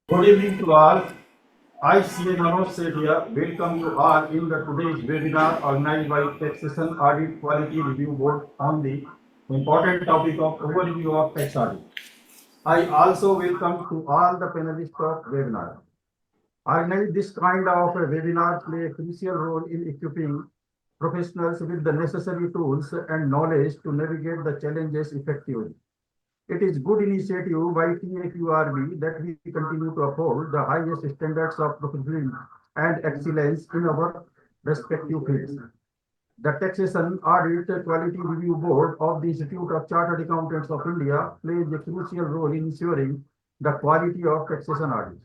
Good evening to all. I, CA Manoj Sethia, welcome you all in the today's webinar organized by Taxation Audit Quality Review Board on the important topic of overview of tax audit. I also welcome to all the panelists of webinar. Organize this kind of a webinar play a crucial role in equipping professionals with the necessary tools and knowledge to navigate the challenges effectively. It is good initiative by TAQRB that we continue to uphold the highest standards of professionalism and excellence in our respective fields. The Taxation Audit Quality Review Board of the Institute of Chartered Accountants of India plays a crucial role in ensuring the quality of taxation audits.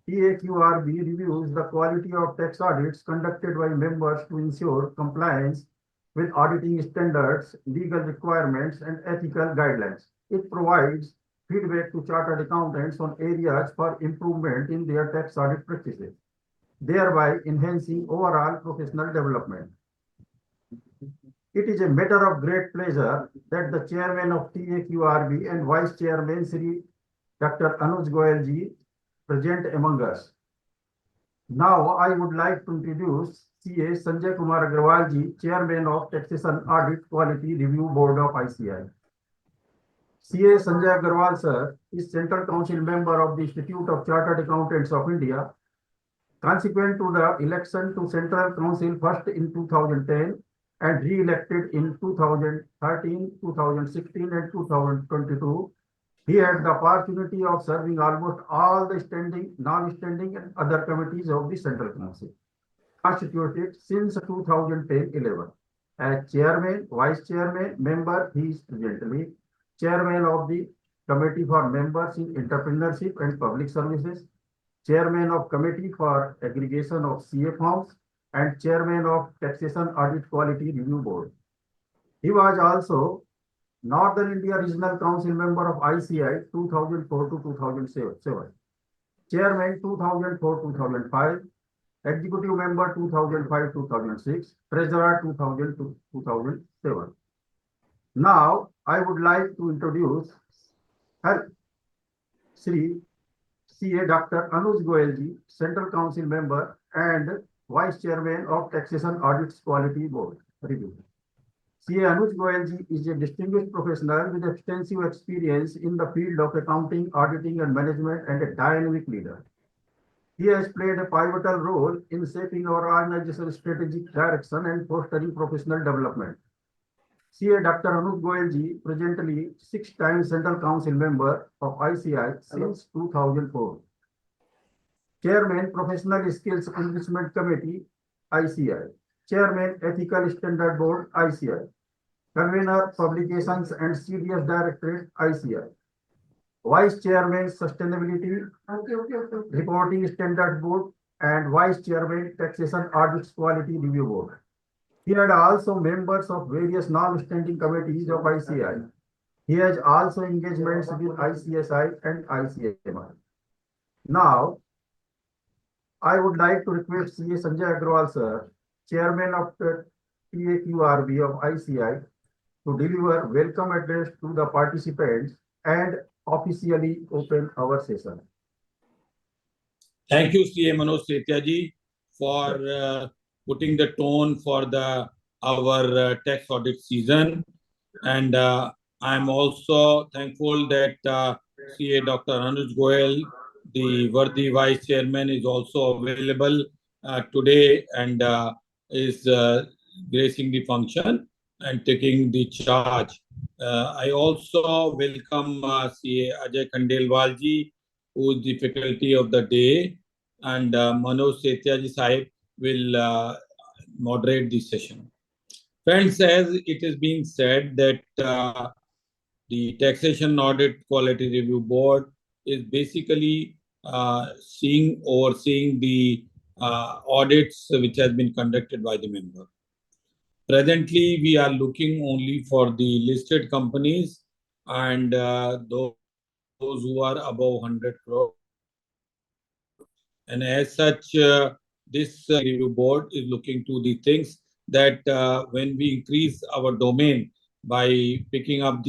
TAQRB reviews the quality of tax audits conducted by members to ensure compliance with auditing standards, legal requirements, and ethical guidelines. It provides feedback to chartered accountants on areas for improvement in their tax audit practices, thereby enhancing overall professional development. It is a matter of great pleasure that the chairman of TAQRB and vice chairman Sri Dr. Anuj Goyal ji present among us. Now, I would like to introduce CA Sanjay Kumar Agrawal ji, Chairman of Taxation Audit Quality Review Board of ICI. CA Sanjay Agrawal sir is Central Council member of the Institute of Chartered Accountants of India. Consequent to the election to Central Council first in 2010 and re-elected in 2013, 2016 and 2022, he had the opportunity of serving almost all the standing, non-standing and other committees of the Central Council, constituted since 2010-11. As chairman, vice chairman, member, he is presently chairman of the Committee for Members in Entrepreneurship and Public Services, chairman of Committee for Aggregation of CA Forms, and chairman of Taxation Audit Quality Review Board. He was also Northern India Regional Council member of ICI 2004 to 2007, chairman 2004-2005, executive member 2005-2006, treasurer 2000 to 2007. Now, I would like to introduce her Sri CA Dr. Anuj Goyal ji, Central Council member and vice chairman of Taxation Audit Quality Board Review. CA Anuj Goyal ji is a distinguished professional with extensive experience in the field of accounting, auditing, and management, and a dynamic leader. He has played a pivotal role in shaping our organizational strategic direction and fostering professional development. CA Dr. Anuj Goyal ji, presently 6-time Central Council member of ICI since 2004. Chairman, Professional Skills Enrichment Committee, ICI. Chairman, Ethical Standard Board, ICI. Convener, Publications and CDS Directorate, ICI. Vice Chairman, Sustainability Reporting Standard Board, and Vice Chairman, Taxation Audit Quality Review Board. He had also members of various non-standing committees of ICI. He has also engagements with ICSI and ICMI. Now, I would like to request CA Sanjay Agrawal sir, Chairman of the TAQRB of ICI, to deliver welcome address to the participants and officially open our session. Thank you, CA Manoj Sethia ji, for putting the tone for our tax audit season. And I'm also thankful that CA Dr. Anuj Goyal, the worthy Vice Chairman, is also available today and is gracing the function and taking the charge. I also welcome CA Ajay Khandelwal ji, who is the faculty of the day, and Manoj Sethia ji Sahib will moderate the session. Friends, as it is being said that the Taxation Audit Quality Review Board is basically overseeing the audits which has been conducted by the member. Presently, we are looking only for the listed companies and those who are above 100 crore. And as such, this review board is looking to the things that when we increase our domain by picking up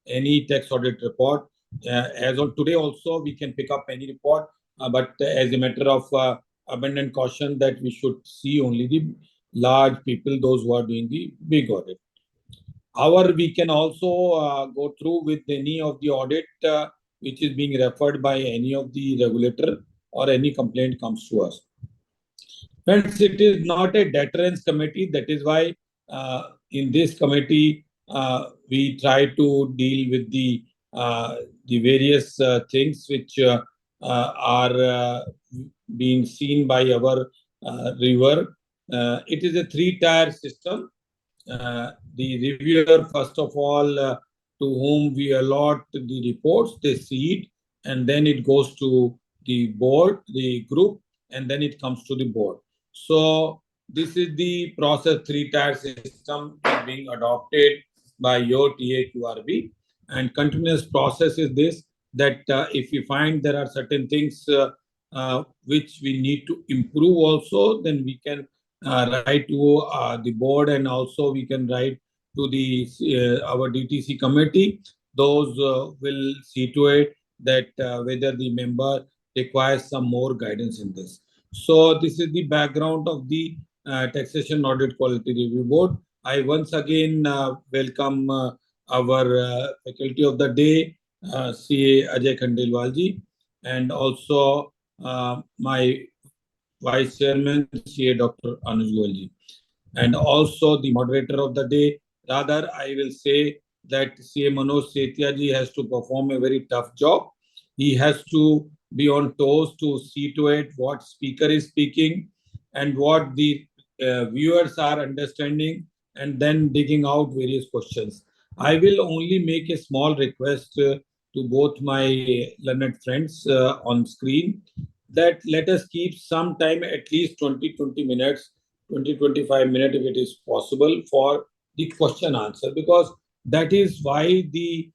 any tax audit report, as of today also we can pick up any report but as a matter of abundant caution that we should see only the large people, those who are doing the big audit. However, we can also go through with any of the audit which is being referred by any of the regulator or any complaint comes to us. Friends, it is not a deterrence committee. That is why in this committee we try to deal with the various things which are being seen by our reviewer. It is a three-tier system. The reviewer, first of all, to whom we allot the reports, they see it, and then it goes to the board, the group, and then it comes to the board. So this is the process. Three-tier system is being adopted by your TAQRB, and continuous process is this, that if we find there are certain things which we need to improve also, then we can write to the board, and also we can write to the our DTC committee. Those will see to it that whether the member requires some more guidance in this. So this is the background of the Taxation Audit Quality Review Board. I once again welcome our faculty of the day, CA Ajay Khandelwal ji, and also my Vice Chairman, CA Dr. Anuj Goyal ji, and also the moderator of the day. Rather, I will say that CA Manoj Setia ji has to perform a very tough job. He has to be on toes to see to it what speaker is speaking and what the viewers are understanding, and then digging out various questions. I will only make a small request to both my learned friends on screen, that let us keep some time, at least 20 minutes, 25 minutes if it is possible, for the question answer, because that is why the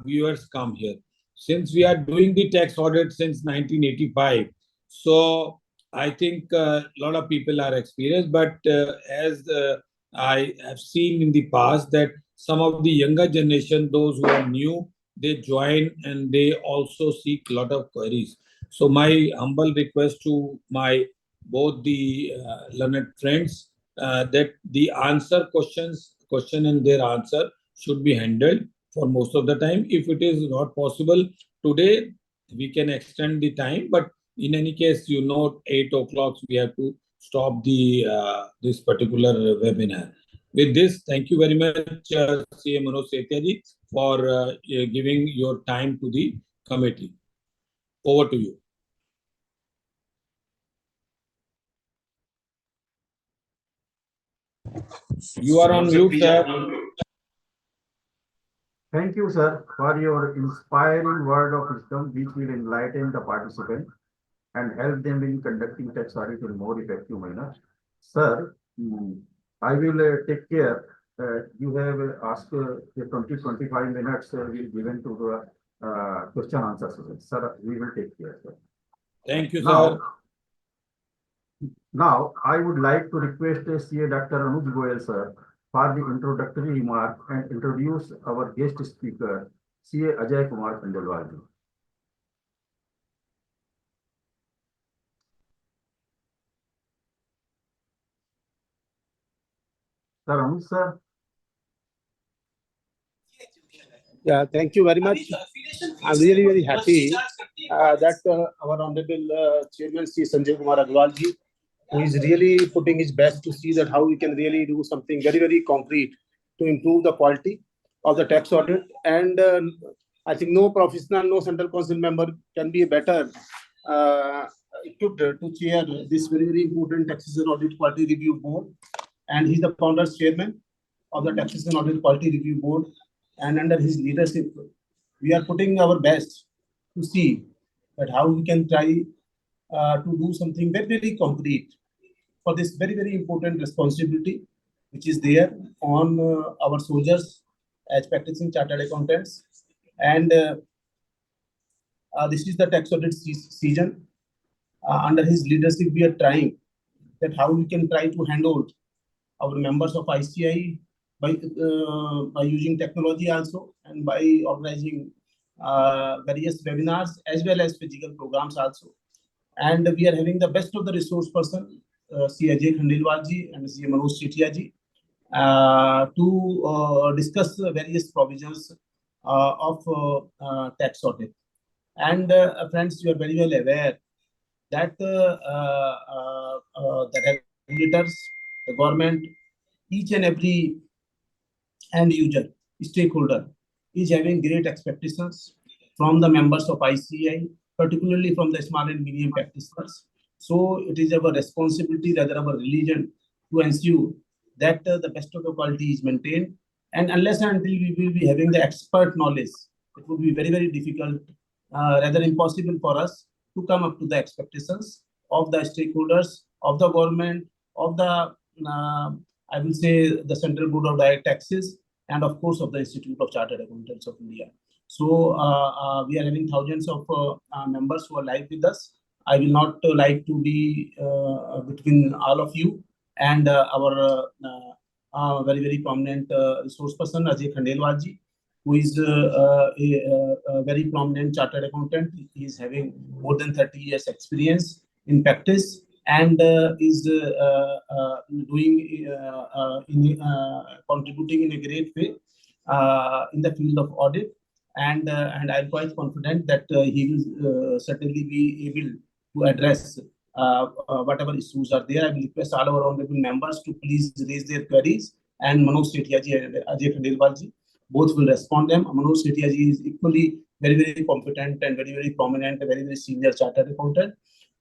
viewers come here. Since we are doing the tax audit since 1985, so I think a lot of people are experienced, but as I have seen in the past that some of the younger generation, those who are new, they join and they also seek a lot of queries. So my humble request to my both the learned friends, that the question and their answer should be handled for most of the time. If it is not possible today, we can extend the time. But in any case, 8 o'clock we have to stop the this particular webinar. With this, thank you very much, CA Manoj Setia ji, for giving your time to the committee. Over to you. You are on mute, sir. Thank you, sir, for your inspiring word of wisdom, which will enlighten the participant and help them in conducting tax audit in more effective manner. Sir, I will take care. You have asked 20-25 minutes will given to the question answer session. Sir, we will take care, sir. Thank you, sir. Now, I would like to request CA Dr. Anuj Goyal, sir, for the introductory remark and introduce our guest speaker, CA Ajay Kumar Khandelwal ji. Sir, Anuj, sir. Yeah, thank you very much. I'm really very happy that our honorable chairman, Sri Sanjay Kumar Agrawal ji, who is really putting his best to see that how we can really do something very, very concrete to improve the quality of the tax audit. And I think no professional, no central council member can be better equipped to chair this very, very important taxation audit quality review board. And he's the founder's chairman of the taxation audit quality review board. And under his leadership, we are putting our best to see that how we can try to do something very, very concrete for this very, very important responsibility which is there on our soldiers as practicing chartered accountants. And this is the tax audit season. Under his leadership, we are trying that how we can try to handle our members of ICI by using technology also, and by organizing various webinars as well as physical programs also. And we are having the best of the resource person, C. Ajay Khandelwal ji and C. Manoj Sethia ji, to discuss the various provisions of tax audit. And friends, you are very well aware that the regulators, the government, each and every end user, stakeholder is having great expectations from the members of ICI, particularly from the small and medium practitioners. So it is our responsibility, rather our religion, to ensure that the best of the quality is maintained. And unless and until we will be having the expert knowledge, it would be very, very difficult, rather impossible for us to come up to the expectations of the stakeholders, of the government, of the I will say the Central Board of Direct Taxes, and of course of the Institute of Chartered Accountants of India. So we are having thousands of members who are live with us. I will not like to be between all of you and our very, very prominent resource person, Ajay Khandelwal ji, who is a very prominent chartered accountant. He is having more than 30 years experience in practice and is doing contributing in a great way in the field of audit. And I'm quite confident that he will certainly be able to address whatever issues are there. I will request all our honorable members to please raise their queries, and Manoj Sethia ji and Ajay Khandelwal ji both will respond them. Manoj Sethia ji is equally very, very competent and very, very prominent, very, very senior chartered accountant.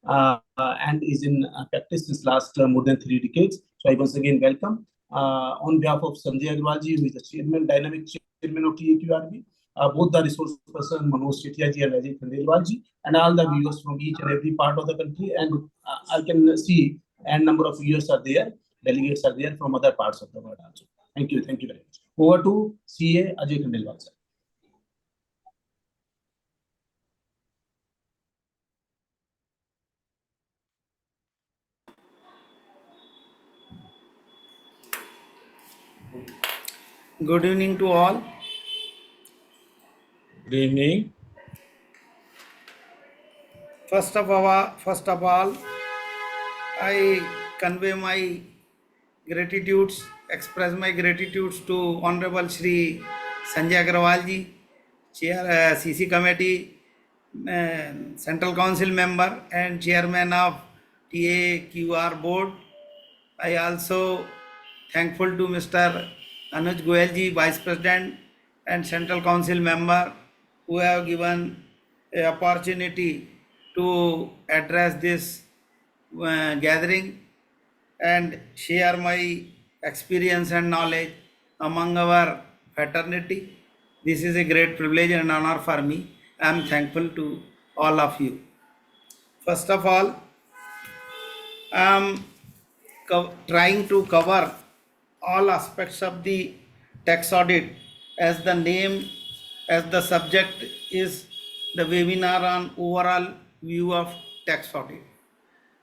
And is in practice since last more than 3 decades. So I once again welcome on behalf of Sanjay Agrawal ji, who is the chairman, dynamic chairman of TAQRB, both the resource person Manoj Sethia ji and Ajay Khandelwal ji, and all the viewers from each and every part of the country. And I can see a number of viewers are there, delegates are there from other parts of the world also. Thank you very much. Over to CA Ajay Khandelwal sir. Good evening to all. Good evening. First of all, I convey my gratitudes, express my gratitudes to Honorable Shri Sanjay Agrawal ji, Chair CC Committee, Central Council member and Chairman of TAQR Board. I also thankful to Mr. Anuj Goyal ji, Vice President and Central Council member, who have given an opportunity to address this gathering and share my experience and knowledge among our fraternity. This is a great privilege and honor for me. I am thankful to all of you. First of all, I am trying to cover all aspects of the tax audit, as the name, as the subject is the webinar on overall view of tax audit.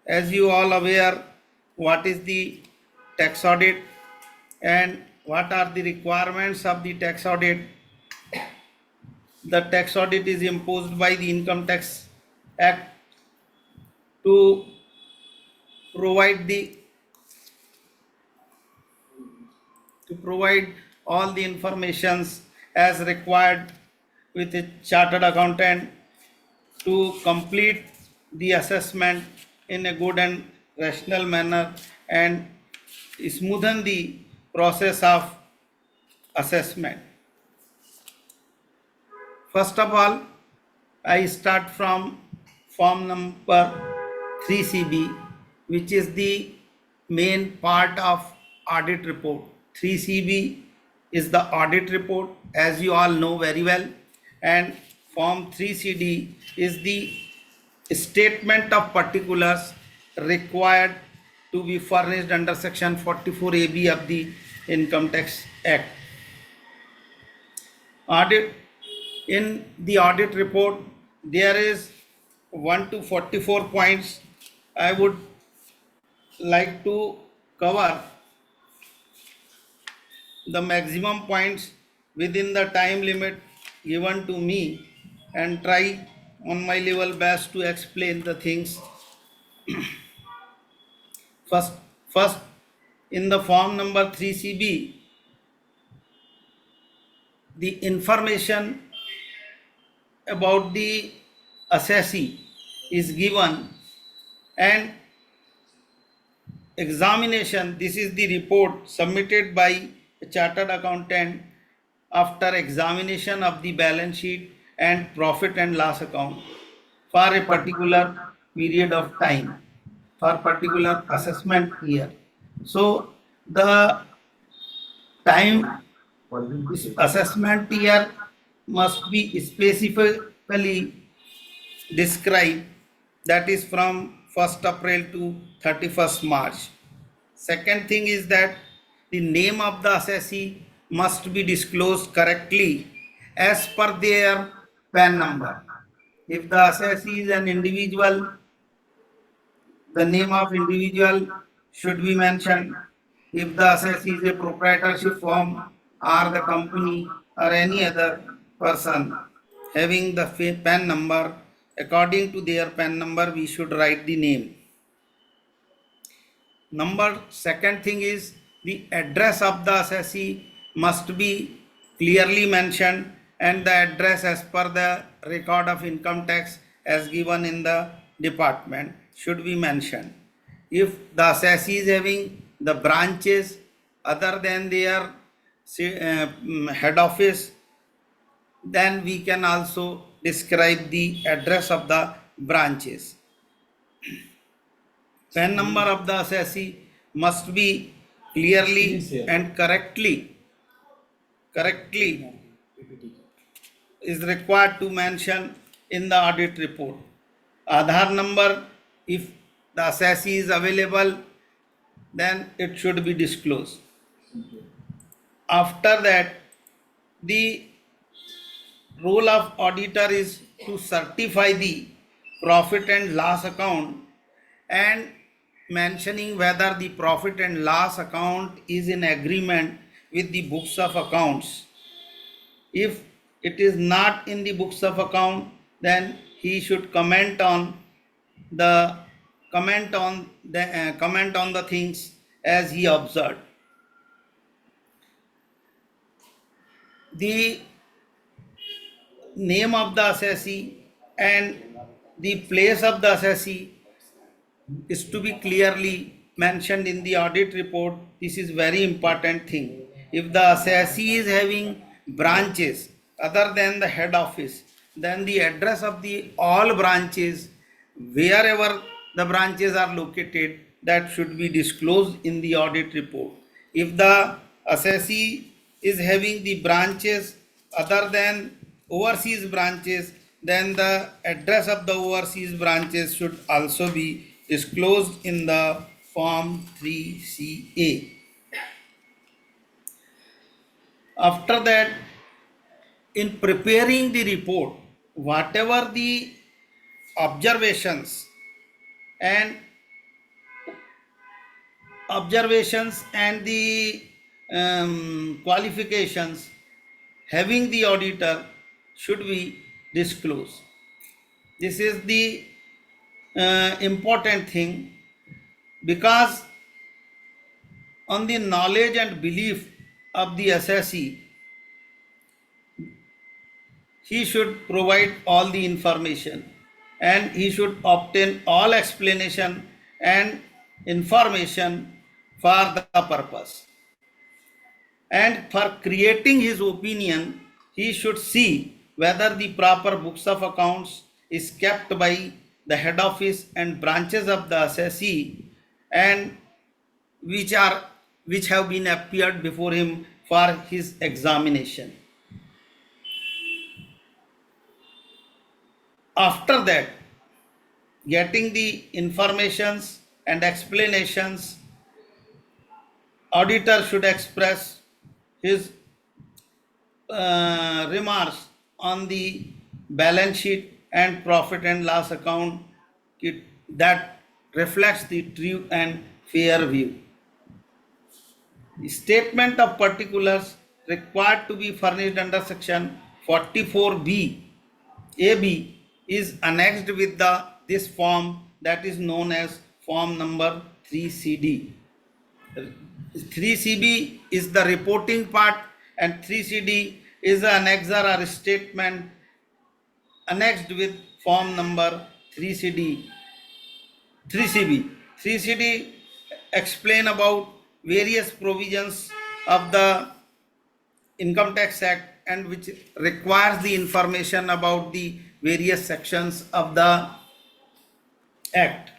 As you all aware, what is the tax audit and what are the requirements of the tax audit. The tax audit is imposed by the Income Tax Act to provide all the informations as required with a chartered accountant to complete the assessment in a good and rational manner and smoothen the process of assessment. First of all, I start from form number 3CB, which is the main part of audit report. 3CB is the audit report, as you all know very well, and form 3CD is the statement of particulars required to be furnished under section 44AB of the Income Tax Act. Audit, in the audit report, there is 1 to 44 points. I would like to cover the maximum points within the time limit given to me and try on my level best to explain the things First, first in the form number 3CB, the information about the assessee is given, and examination, this is the report submitted by a chartered accountant after examination of the balance sheet and profit and loss account for a particular period of time, for particular assessment year. So the time assessment year must be specifically described, that is from 1st April to 31st March. Second thing is that the name of the assessee must be disclosed correctly as per their PAN number. If the assessee is an individual, the name of individual should be mentioned. If the assessee is a proprietorship firm or the company or any other person having the PAN number, according to their PAN number, we should write the name. Second thing is the address of the assessee must be clearly mentioned, and the address as per the record of income tax as given in the department should be mentioned. If the assessee is having the branches other than their head office, then we can also describe the address of the branches. PAN number of the assessee must be clearly and correctly is required to mention in the audit report. Aadhaar number, if the assessee is available, then it should be disclosed. After that, the role of auditor is to certify the profit and loss account and mentioning whether the profit and loss account is in agreement with the books of accounts. If it is not in the books of account, then he should comment on the things as he observed. The name of the assessee and the place of the assessee is to be clearly mentioned in the audit report. This is very important thing. If the assessee is having branches other than the head office, then the address of the all branches, wherever the branches are located, that should be disclosed in the audit report. If the assessee is having the branches other than overseas branches, then the address of the overseas branches should also be disclosed in the form 3CA. After that, in preparing the report, whatever the observations and the qualifications having the auditor should be disclosed. This is the important thing, because on the knowledge and belief of the assessee, he should provide all the information and he should obtain all explanation and information for the purpose. And for creating his opinion, he should see whether the proper books of accounts is kept by the head office and branches of the assessee, and which have been appeared before him for his examination. After that, getting the informations and explanations, auditor should express his remarks on the balance sheet and profit and loss account that reflects the true and fair view. The statement of particulars required to be furnished under section 44B AB is annexed with this form that is known as form number 3CD. 3CB is the reporting part and 3CD is an annexer or a statement annexed with form number 3CD. 3CB. 3CD explain about various provisions of the Income Tax Act and which requires the information about the various sections of the Act.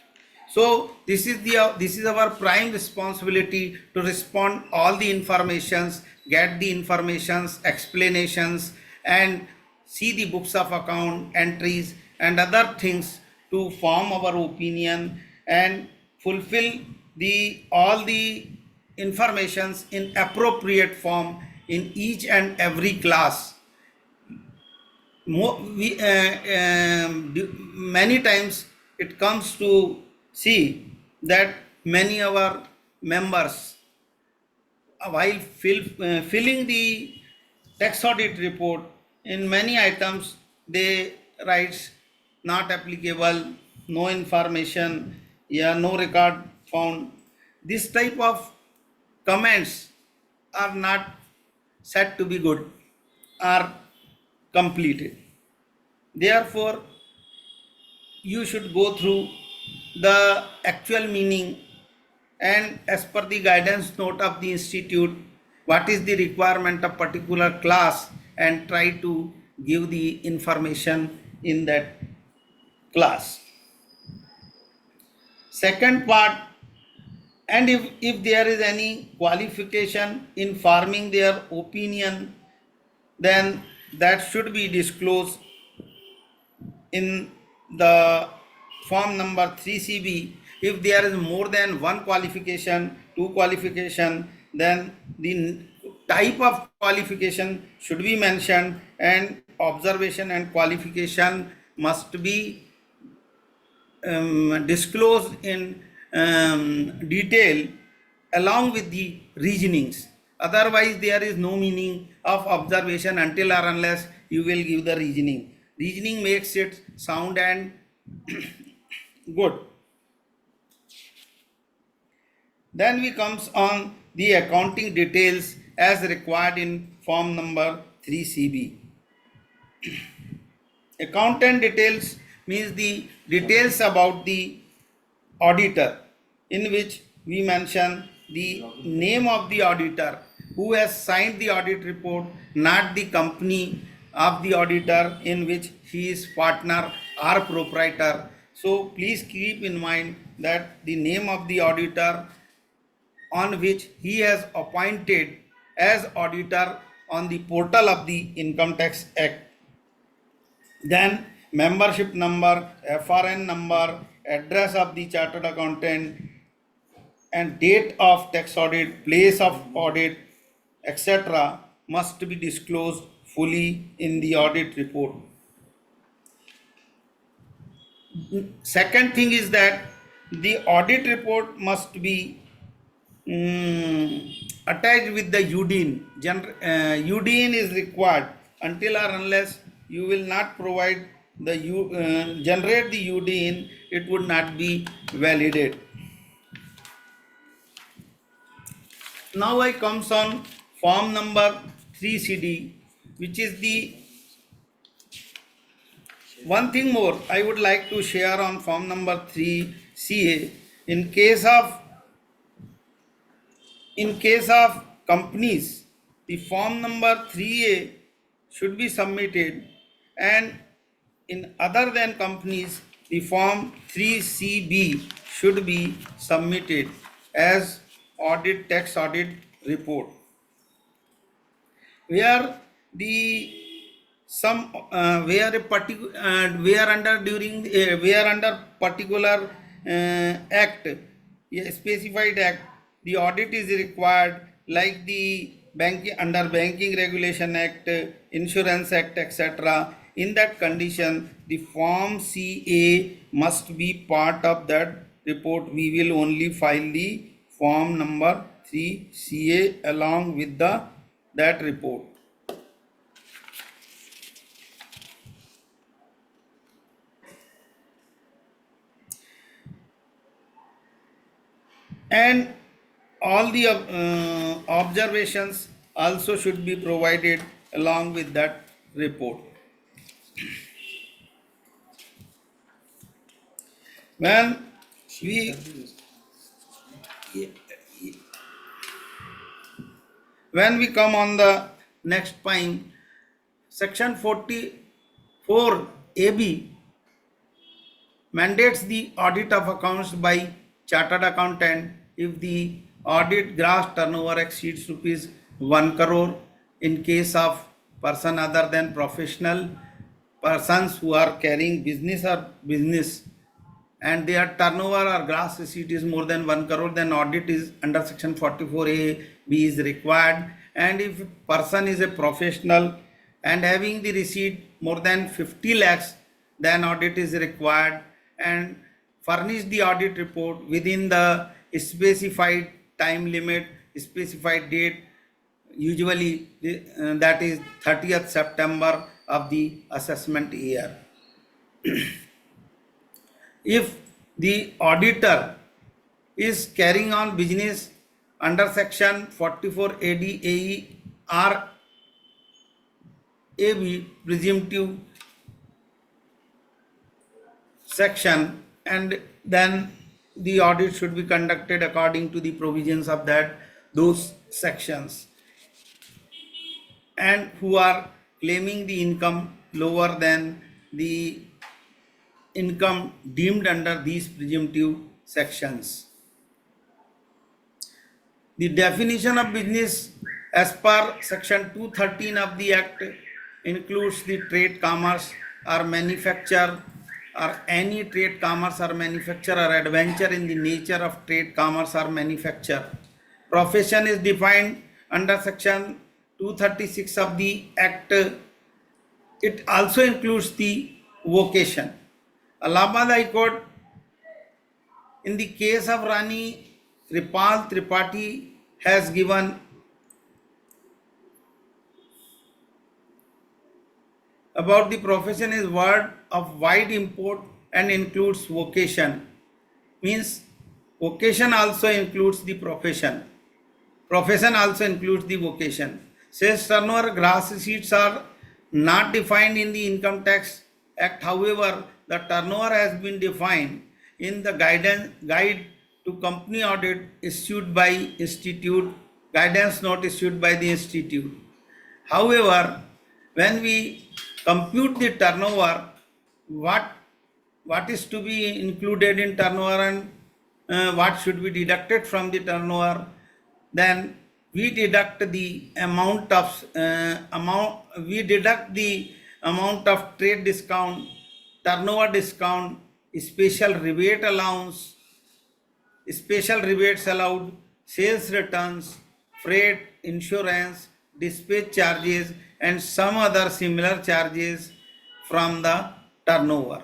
So this is our prime responsibility to respond all the informations, get the informations, explanations, and see the books of account entries and other things to form our opinion and fulfill the all the informations in appropriate form in each and every class. Many times it comes to see that many of our members while filling the tax audit report in many items they write not applicable, no information, yeah, no record found. This type of comments are not said to be good, are completed. Therefore, you should go through the actual meaning and as per the guidance note of the institute, what is the requirement of particular class and try to give the information in that class. Second part, and if there is any qualification in forming their opinion, then that should be disclosed in the form number 3CB. If there is more than one qualification, two qualification, then the type of qualification should be mentioned and observation and qualification must be disclosed in detail along with the reasonings. Otherwise, there is no meaning of observation until or unless you will give the reasoning. Reasoning makes it sound and good. Then we comes on the accounting details as required in form number 3CB. Accountant details means the details about the auditor, in which we mention the name of the auditor who has signed the audit report, not the company of the auditor in which he is partner or proprietor. So please keep in mind that the name of the auditor on which he has appointed as auditor on the portal of the Income Tax Act. Then membership number, FRN number, address of the chartered accountant, and date of tax audit, place of audit, etc. must be disclosed fully in the audit report. Second thing is that the audit report must be attached with the UDIN. UDIN is required. Until or unless you will not provide the generate the UDIN, it would not be validated. Now I comes on form number 3CD, which is the one thing more I would like to share on form number 3CA. In case of companies, the form number 3A should be submitted, and in other than companies, the form 3CB should be submitted as audit tax audit report, where the some where a particular where under during where under particular act, a specified act, the audit is required, like the banking under Banking Regulation Act, Insurance Act, etc. In that condition, the form CA must be part of that report. We will only file the form number 3CA along with that report. and all the observations also should be provided along with that report. When we come on the next point, section 44 AB mandates the audit of accounts by chartered accountant if the audit gross turnover exceeds rupees 1 crore in case of person other than professional persons who are carrying business and their turnover or gross receipt is more than 1 crore, then audit is under section 44A B is required. And if person is a professional and having the receipt more than 50 lakhs, then audit is required, and furnish the audit report within the specified time limit, specified date, usually that is 30th September of the assessment year. If the auditor is carrying on business under section 44 ADAE or AB presumptive section, and then the audit should be conducted according to the provisions of those sections, and who are claiming the income lower than the income deemed under these presumptive sections. The definition of business as per section 213 of the Act includes the trade, commerce or manufacture, or any trade, commerce or manufacture or adventure in the nature of trade, commerce or manufacture. Profession is defined under section 236 of the Act. It also includes the vocation. Allahabad High Court, in the case of Rani Ripal Tripathi, has given about the profession is word of wide import and includes vocation. Means vocation also includes the profession. Profession also includes the vocation. Sales turnover, gross receipts are not defined in the Income Tax Act. However, the turnover has been defined in the guide to company audit issued by institute, guidance note issued by the institute. However, when we compute the turnover, what is to be included in turnover and what should be deducted from the turnover, then we deduct the amount of trade discount, turnover discount, special rebate allowance, special rebates allowed, sales returns, freight, insurance, dispatch charges and some other similar charges from the turnover.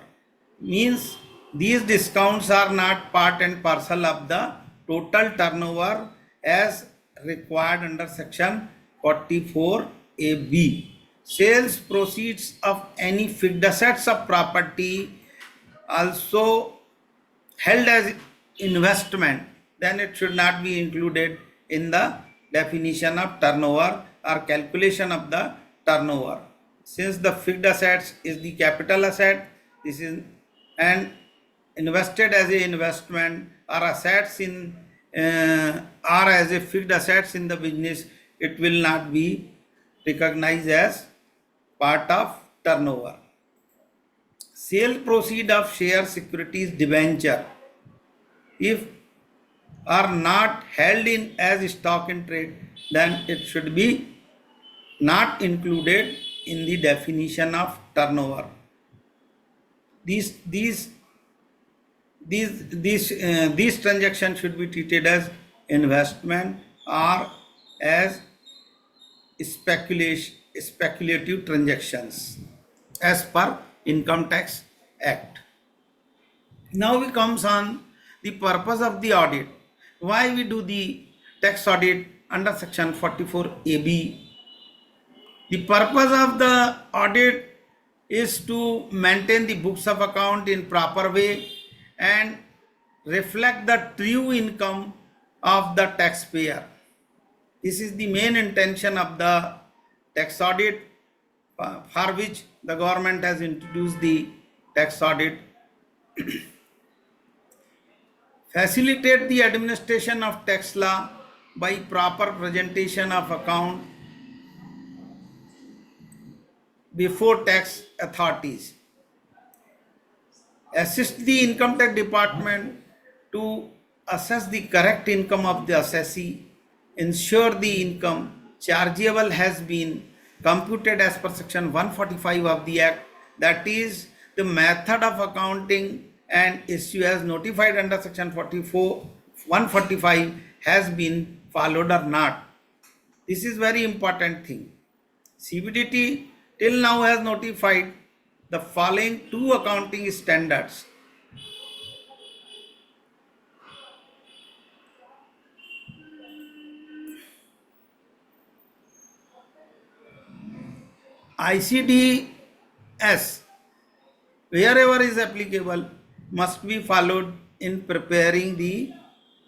Means these discounts are not part and parcel of the total turnover as required under section 44AB. Sales proceeds of any fixed assets of property also held as investment, then it should not be included in the definition of turnover or calculation of the turnover. Since the fixed assets is the capital asset, this is and invested as a investment or assets in or as a fixed assets in the business, it will not be recognized as part of turnover. Sale proceed of share, securities, debenture, if are not held in as stock in trade, then it should be not included in the definition of turnover. These transactions should be treated as investment or as speculative transactions as per Income Tax Act. Now we comes on the purpose of the audit. Why we do the tax audit under section 44AB? The purpose of the audit is to maintain the books of account in proper way and reflect the true income of the taxpayer. This is the main intention of the tax audit, for which the government has introduced the tax audit. Facilitate the administration of tax law by proper presentation of account before tax authorities. Assist the income tax department to assess the correct income of the assessee, ensure the income chargeable has been computed as per section 145 of the act, that is the method of accounting and issue as notified under section 145 has been followed or not. This is very important thing. CBDT till now has notified the following two accounting standards. ICDS, wherever is applicable, must be followed in preparing the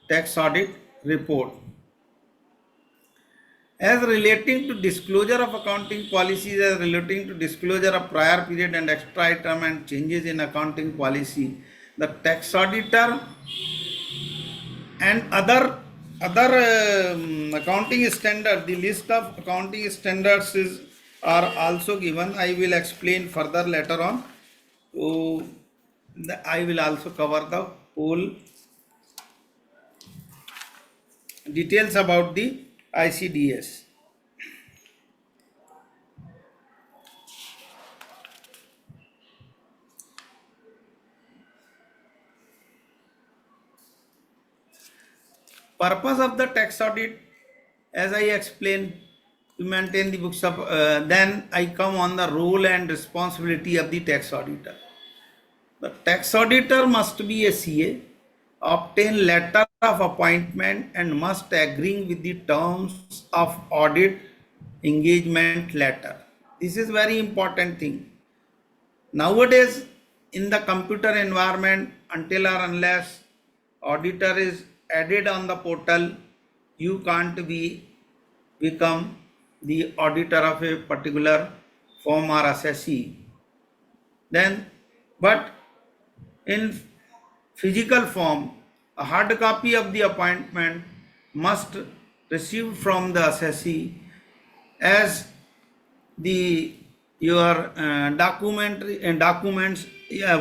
tax audit report. As relating to disclosure of accounting policies, as relating to disclosure of prior period and extra item and changes in accounting policy, the tax auditor and other accounting standards, the list of accounting standards are also given. I will explain further later on. So, I will also cover the whole details about the ICDS. Purpose of the tax audit, as I explained, to maintain the books of, then I come on the role and responsibility of the tax auditor. The tax auditor must be a CA, obtain letter of appointment and must agree with the terms of audit engagement letter. This is very important thing. Nowadays, in the computer environment, until or unless auditor is added on the portal, you can't become the auditor of a particular firm or assessee. Then, but in physical form, a hard copy of the appointment must receive from the assessee as the your documents,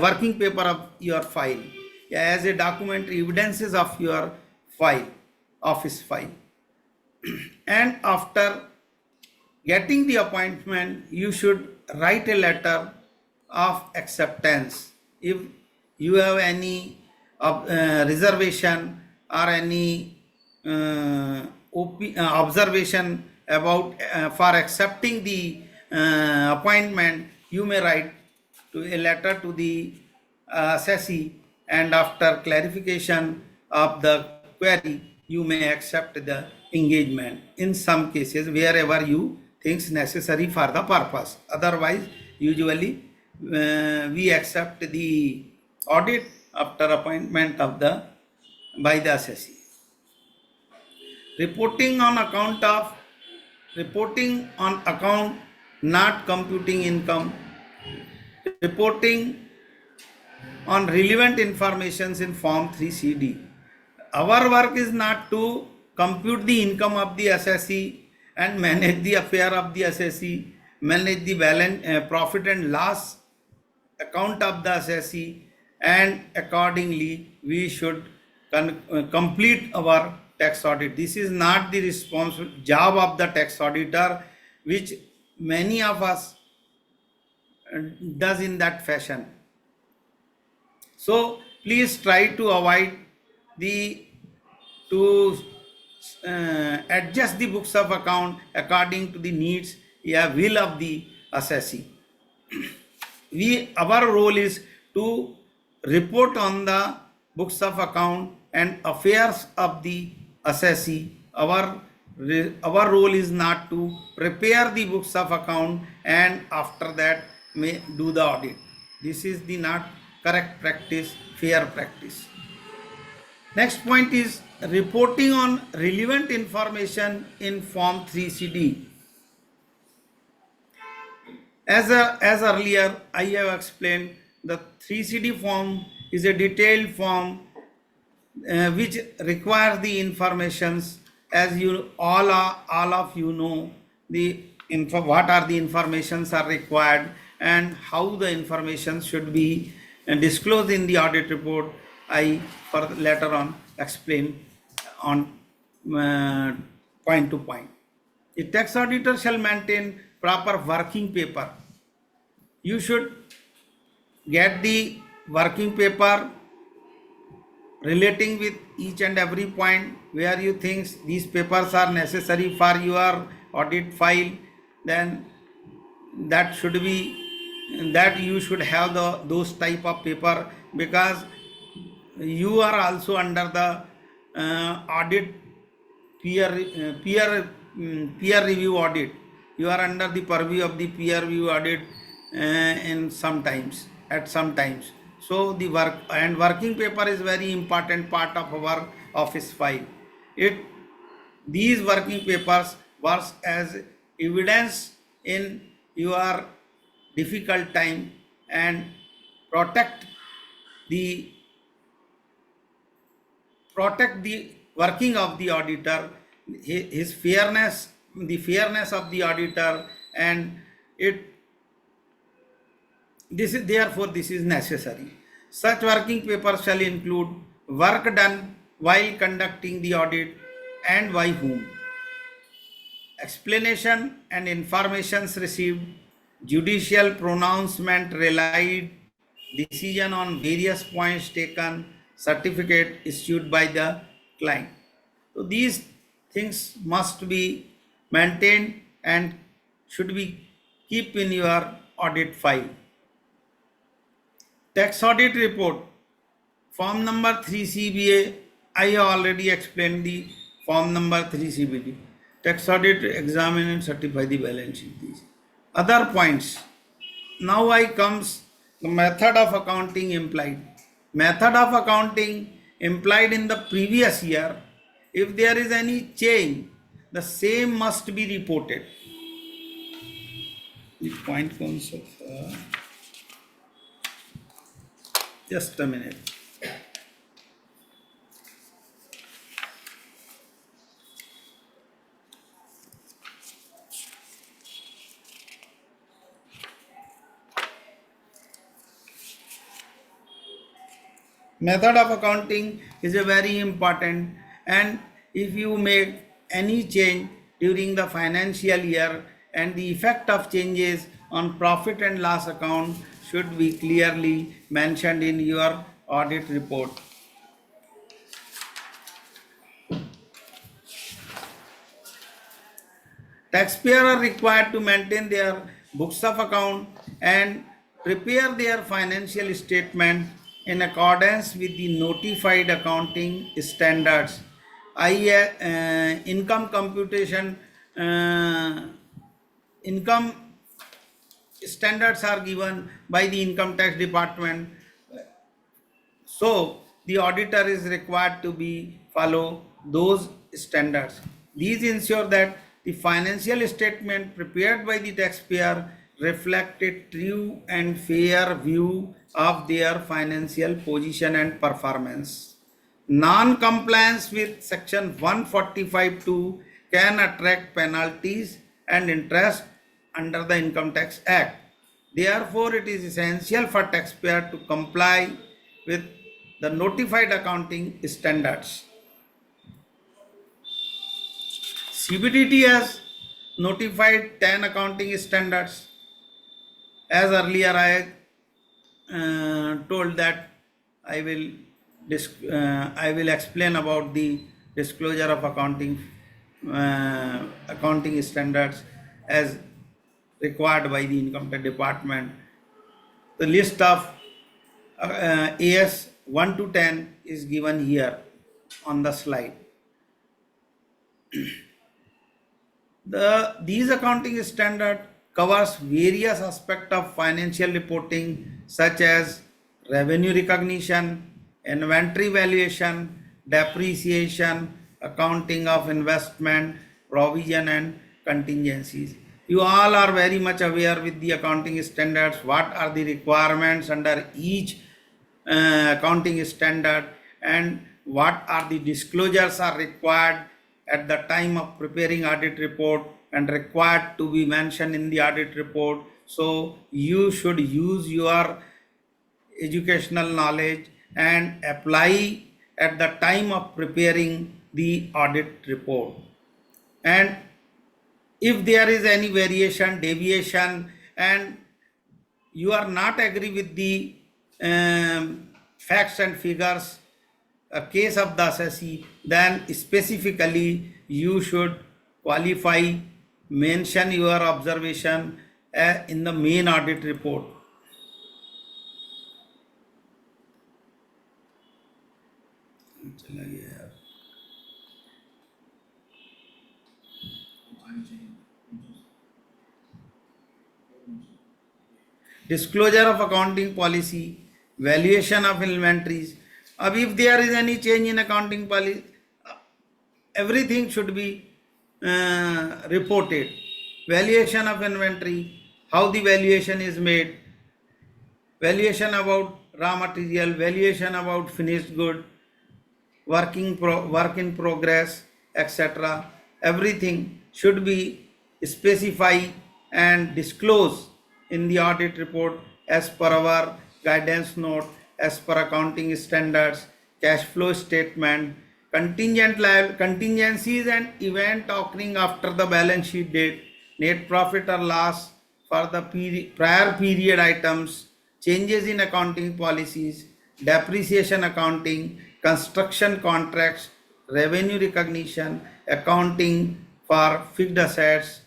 working paper of your file, as a documentary evidences of your file, office file. And after getting the appointment, you should write a letter of acceptance. If you have any reservation or any observation about for accepting the appointment, you may write to a letter to the assessee, and after clarification of the query, you may accept the engagement in some cases wherever you think necessary for the purpose. Otherwise, usually we accept the audit after appointment of by the assessee. Reporting on account not computing income, reporting on relevant informations in Form 3CD. Our work is not to compute the income of the assessee and manage the affair of the assessee, manage the balance, profit and loss account of the assessee, and accordingly we should complete our tax audit. This is not the responsible job of the tax auditor, which many of us does in that fashion. So please try to avoid to adjust the books of account according to the needs, will of the assessee. Our role is to report on the books of account and affairs of the assessee. Our role is not to prepare the books of account and after that may do the audit. This is the not correct practice, fair practice. Next point is reporting on relevant information in Form 3CD. As earlier I have explained, the 3CD form is a detailed form which requires the informations, as you all of you know the what are the informations are required and how the information should be disclosed in the audit report. I for later on explain on point to point. The tax auditor shall maintain proper working paper. You should get the working paper relating with each and every point where you think these papers are necessary for your audit file. Then that should be that you should have those type of paper, because you are also under the audit peer review audit. You are under the purview of the peer review audit in sometimes at some times. So the working paper is very important part of our office file. These working papers works as evidence in your difficult time and protect the working of the auditor, his fairness, the fairness of the auditor, and this is necessary. Such working papers shall include work done while conducting the audit and by whom, explanation and informations received, judicial pronouncement relied, decision on various points taken, certificate issued by the client. So these things must be maintained and should be keep in your audit file. Tax audit report, form number 3CBA. I have already explained the form number 3CBD. Tax audit, examine and certify the balance sheet. These other points. Now I comes the method of accounting implied. Method of accounting implied in the previous year. If there is any change, the same must be reported. The point comes of just a minute. Method of accounting is a very important, and if you make any change during the financial year, and the effect of changes on profit and loss account should be clearly mentioned in your audit report. Taxpayers are required to maintain their books of account and prepare their financial statement in accordance with the notified accounting standards. Income computation, income standards are given by the income tax department. So the auditor is required to follow those standards. These ensure that the financial statement prepared by the taxpayer reflect a true and fair view of their financial position and performance. Non-compliance with section 145(2) can attract penalties and interest under the Income Tax Act. Therefore, it is essential for taxpayer to comply with the notified accounting standards. CBDT has notified 10 accounting standards. As earlier I told that I will explain about the disclosure of accounting standards as required by the Income Tax Department. The list of AS 1 to 10 is given here on the slide. These accounting standard covers various aspects of financial reporting such as revenue recognition, inventory valuation, depreciation, accounting of investment, provision and contingencies. You all are very much aware with the accounting standards, what are the requirements under each accounting standard, and what are the disclosures are required at the time of preparing audit report and required to be mentioned in the audit report. So you should use your educational knowledge and apply at the time of preparing the audit report. And if there is any variation, deviation, and you are not agree with the facts and figures, a case of the assessee, then specifically you should qualify, mention your observation in the main audit report. Disclosure of accounting policy, valuation of inventories. If there is any change in accounting policy, everything should be reported. Valuation of inventory, how the valuation is made, valuation about raw material, valuation about finished good, work in progress, etc. Everything should be specified and disclosed in the audit report as per our guidance note, as per accounting standards, cash flow statement, contingencies and event occurring after the balance sheet date, net profit or loss for the prior period items, changes in accounting policies, depreciation accounting, construction contracts, revenue recognition, accounting for fixed assets,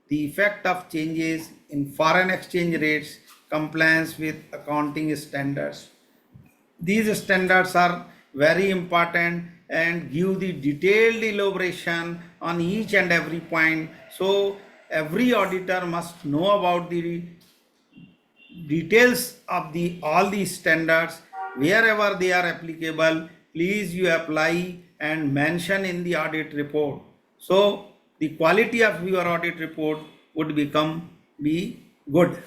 the effect of changes in foreign exchange rates, compliance with accounting standards. These standards are very important and give the detailed elaboration on each and every point. So every auditor must know about the details of all these standards. Wherever they are applicable, please you apply and mention in the audit report. So the quality of your audit report would be good.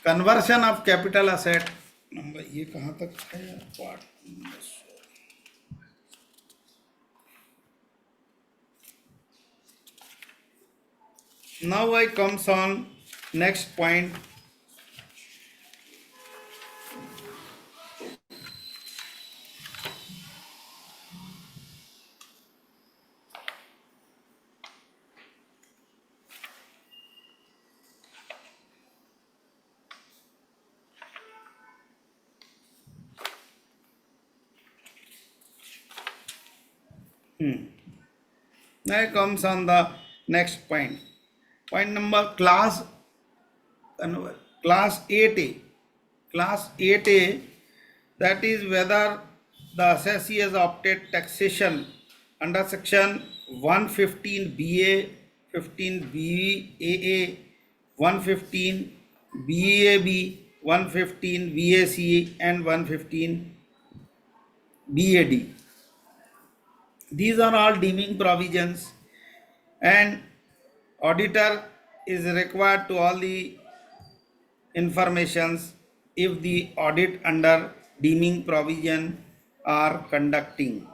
Conversion of capital asset. Number ये कहाँ तक है यार, part now I comes on next point. Now comes on the next point. Point number class 8A. Class 8A, that is whether the assessee has opted taxation under section 115 BA, 15 BAA, 115 BAB, 115 BAC and 115 BAD. These are all deeming provisions, and auditor is required to all the informations if the audit under deeming provision are conducting.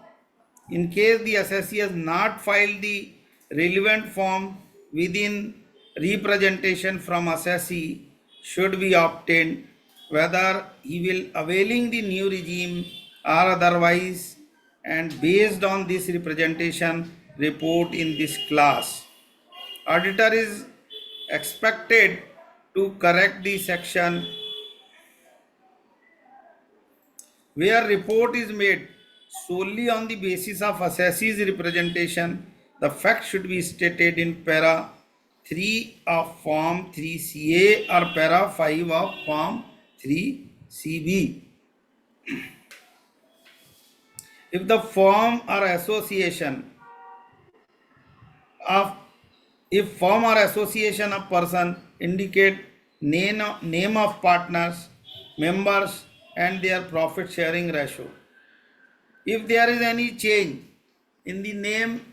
In case the assessee has not filed the relevant form within, representation from assessee should be obtained, whether he will availing the new regime or otherwise, and based on this representation report in this class. Auditor is expected to correct the section where report is made solely on the basis of assessee's representation. The fact should be stated in para 3 of form 3CA or para 5 of form 3CB. If the form or association of person indicate name of partners, members and their profit sharing ratio, If there is any change in the name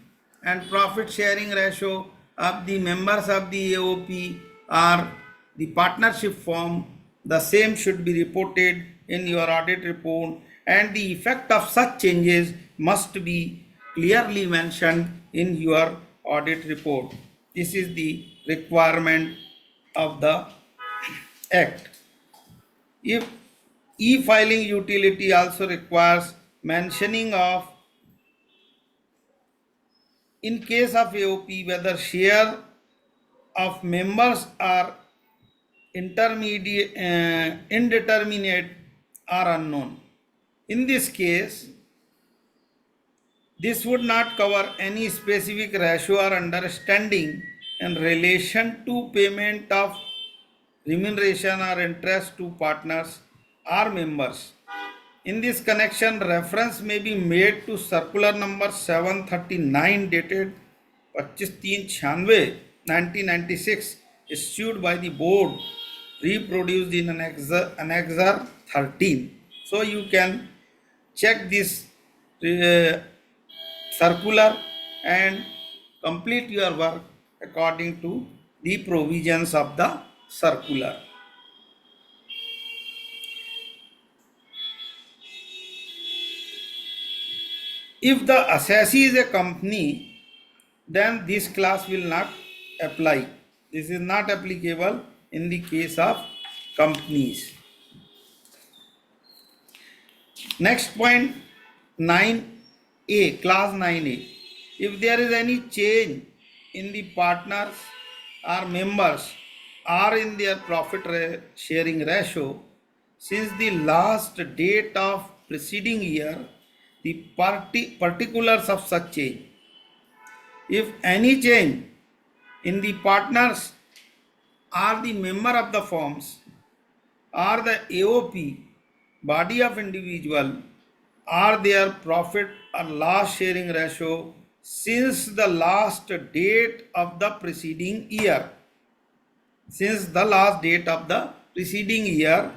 and profit sharing ratio of the members of the AOP or the partnership firm, the same should be reported in your audit report, and the effect of such changes must be clearly mentioned in your audit report. This is the requirement of the Act. If e-filing utility also requires mentioning of, in case of AOP, whether share of members are indeterminate or unknown. In this case, this would not cover any specific ratio or understanding in relation to payment of remuneration or interest to partners or members. In this connection, reference may be made to circular number 739 dated 25/3/1996 issued by the board, reproduced in annexer 13. So you can check this circular and complete your work according to the provisions of the circular. If the assessee is a company, then this class will not apply. This is not applicable in the case of companies. Next point, 9A, class 9A. If there is any change in the partners or members or in their profit sharing ratio since the last date of preceding year, the particulars of such change. If any change in the partners or the member of the firms or the AOP body of individual or their profit or loss sharing ratio since the last date of the preceding year. Since the last date of the preceding year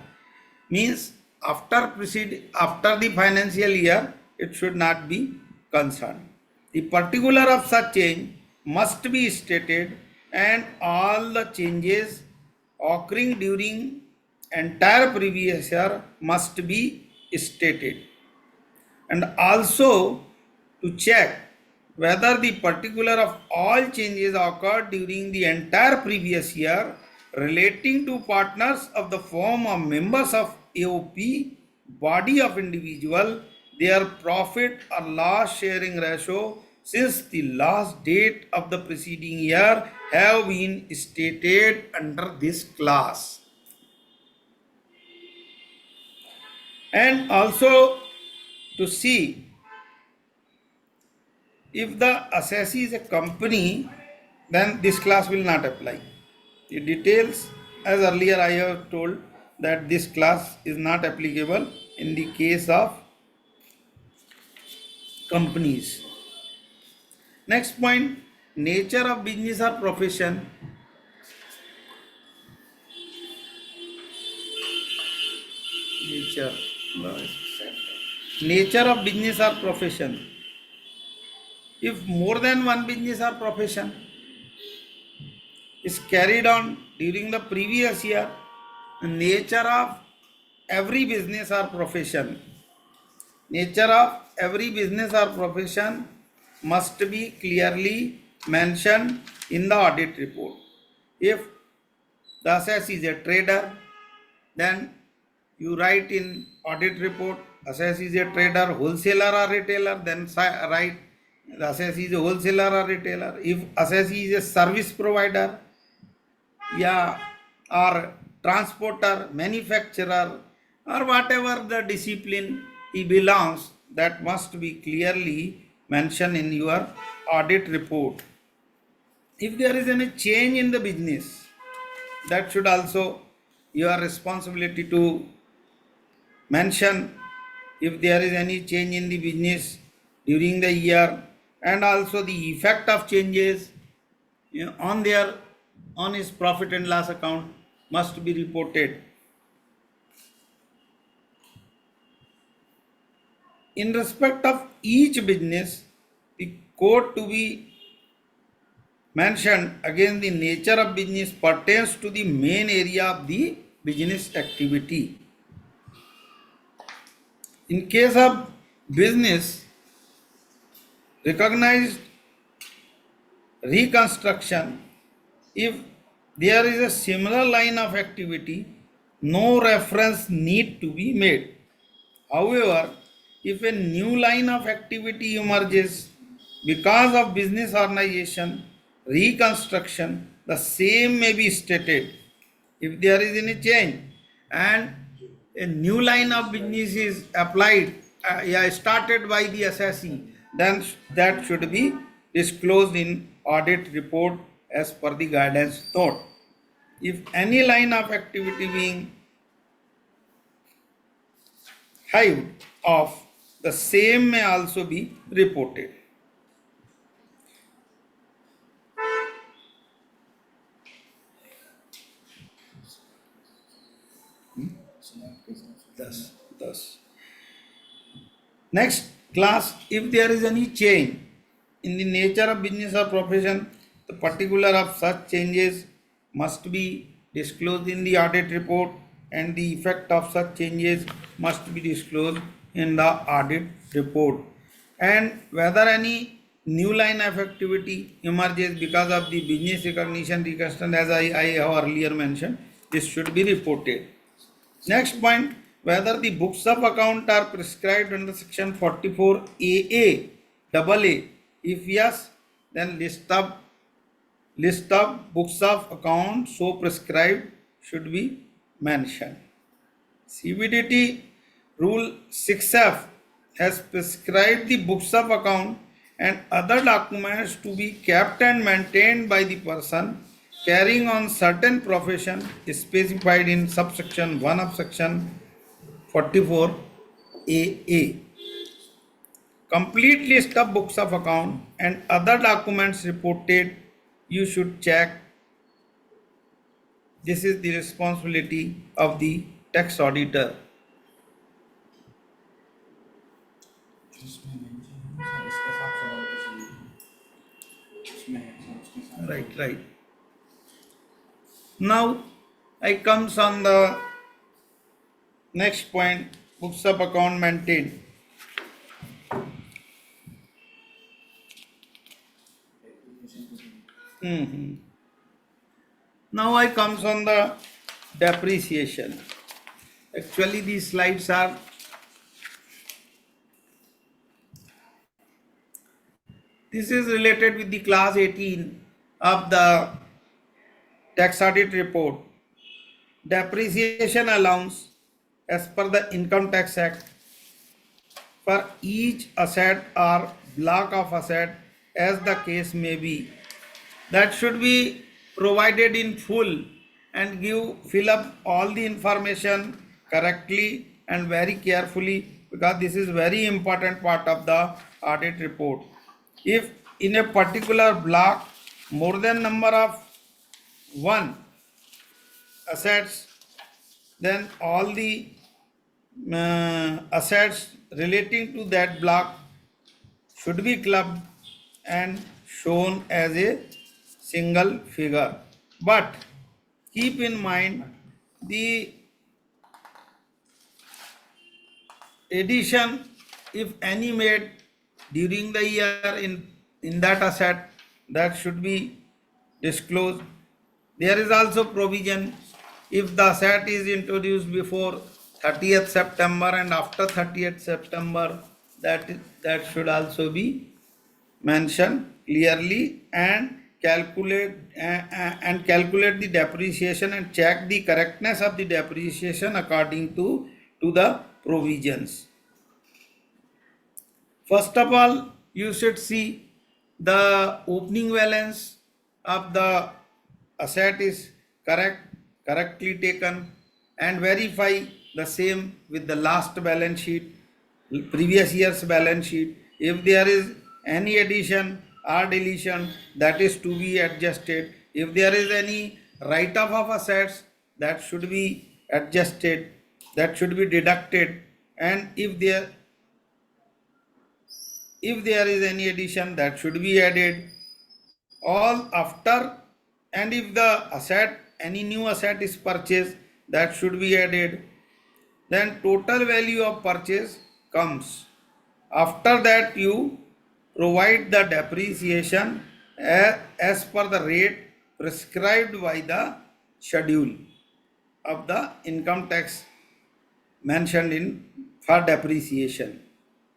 means after the financial year, it should not be concerned. The particular of such change must be stated, and all the changes occurring during entire previous year must be stated. And also to check whether the particular of all changes occurred during the entire previous year relating to partners of the firm or members of AOP body of individual, their profit or loss sharing ratio since the last date of the preceding year have been stated under this class. And also to see if the assessee is a company, then this class will not apply. The details, as earlier I have told, that this class is not applicable in the case of companies. Next point, nature of business or profession. Nature of business or profession. If more than one business or profession is carried on during the previous year, the nature of every business or profession must be clearly mentioned in the audit report. If the assessee is a trader, then you write in audit report, assessee is a trader, wholesaler or retailer, then write the assessee is a wholesaler or retailer. If assessee is a service provider, or transporter, manufacturer, or whatever the discipline he belongs, that must be clearly mentioned in your audit report. If there is any change in the business, that should also your responsibility to mention if there is any change in the business during the year, and also the effect of changes on his profit and loss account must be reported. in respect of each business, the code to be mentioned again, the nature of business pertains to the main area of the business activity. In case of business, recognized reconstruction, if there is a similar line of activity, no reference need to be made. However, if a new line of activity emerges because of business organization reconstruction, the same may be stated. If there is any change and a new line of business is applied, started by the assessee, then that should be disclosed in audit report as per the guidance note. If any line of activity being hived off, the same may also be reported. Thus. Next class, if there is any change in the nature of business or profession, the particular of such changes must be disclosed in the audit report and the effect of such changes must be disclosed in the audit report. And whether any new line of activity emerges because of the business recognition reconstruction, as I have earlier mentioned, this should be reported. Next point, whether the books of account are prescribed under section 44 AA, double A. If yes, then list of books of account so prescribed should be mentioned. CBDT rule 6F has prescribed the books of account and other documents to be kept and maintained by the person carrying on certain profession specified in subsection 1 of section 44 AA. Complete list of books of account and other documents reported, you should check. This is the responsibility of the tax auditor. Right. Now I comes on the next point, books of account maintained. Now I comes on the depreciation. Actually these slides are this is related with the class 18 of the tax audit report. Depreciation allowance as per the Income Tax Act for each asset or block of asset as the case may be, that should be provided in full and fill up all the information correctly and very carefully, because this is very important part of the audit report. If in a particular block more than number of one assets, then all the assets relating to that block should be clubbed and shown as a single figure. But keep in mind the addition, if any made during the year in that asset, that should be disclosed. There is also provision if the asset is introduced before 30th September and after 30th September, that should also be mentioned clearly, and calculate the depreciation and check the correctness of the depreciation according to the provisions. First of all, you should see the opening balance of the asset is correctly taken, and verify the same with the last balance sheet, previous year's balance sheet. If there is any addition or deletion, that is to be adjusted. If there is any write-off of assets, that should be adjusted, that should be deducted. And if there if there is any addition, that should be added. All after, and if the asset, any new asset is purchased, that should be added. Then total value of purchase comes. After that, you provide the depreciation as per the rate prescribed by the schedule of the income tax mentioned in for depreciation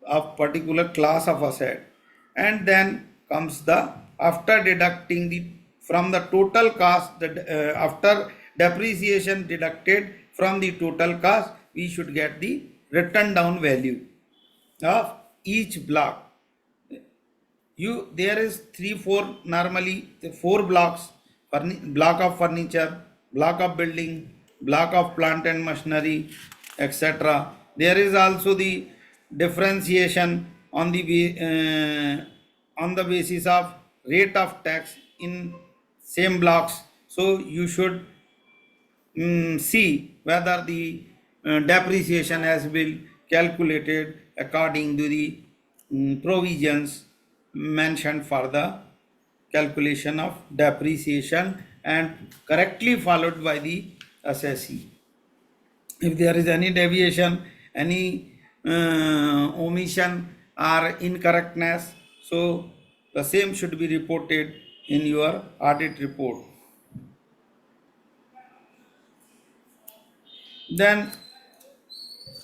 of particular class of asset. And then comes the, after deducting the from the total cost, after depreciation deducted from the total cost, we should get the written down value of each block. There is 3 4 normally the 4 blocks: block of furniture, block of building, block of plant and machinery, etc. There is also the differentiation on the basis of rate of tax in same blocks. So you should see whether the depreciation has been calculated according to the provisions mentioned for the calculation of depreciation and correctly followed by the assessee. If there is any deviation, any omission or incorrectness, so the same should be reported in your audit report. Then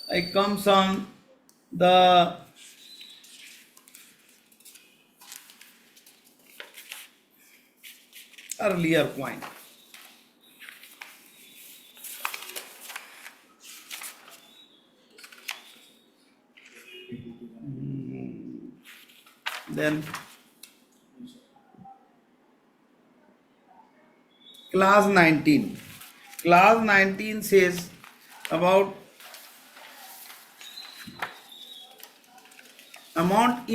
I comes on the earlier point. Then clause 19. Clause 19 says about amount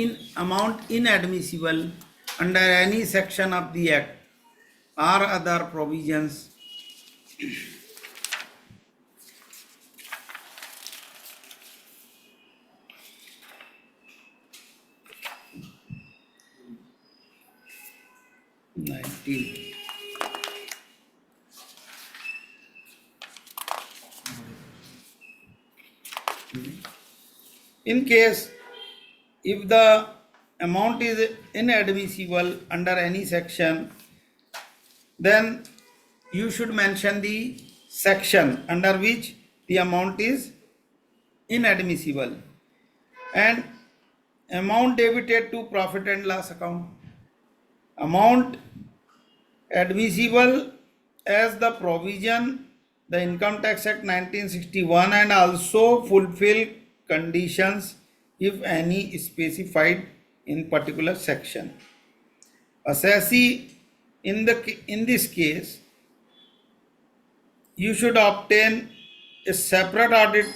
inadmissible under any section of the act or other provisions in case if the amount is inadmissible under any section, then you should mention the section under which the amount is inadmissible and amount debited to profit and loss account. Amount admissible as the provision the Income Tax Act 1961 and also fulfill conditions if any specified in particular section. Assessee in this case, you should obtain a separate audit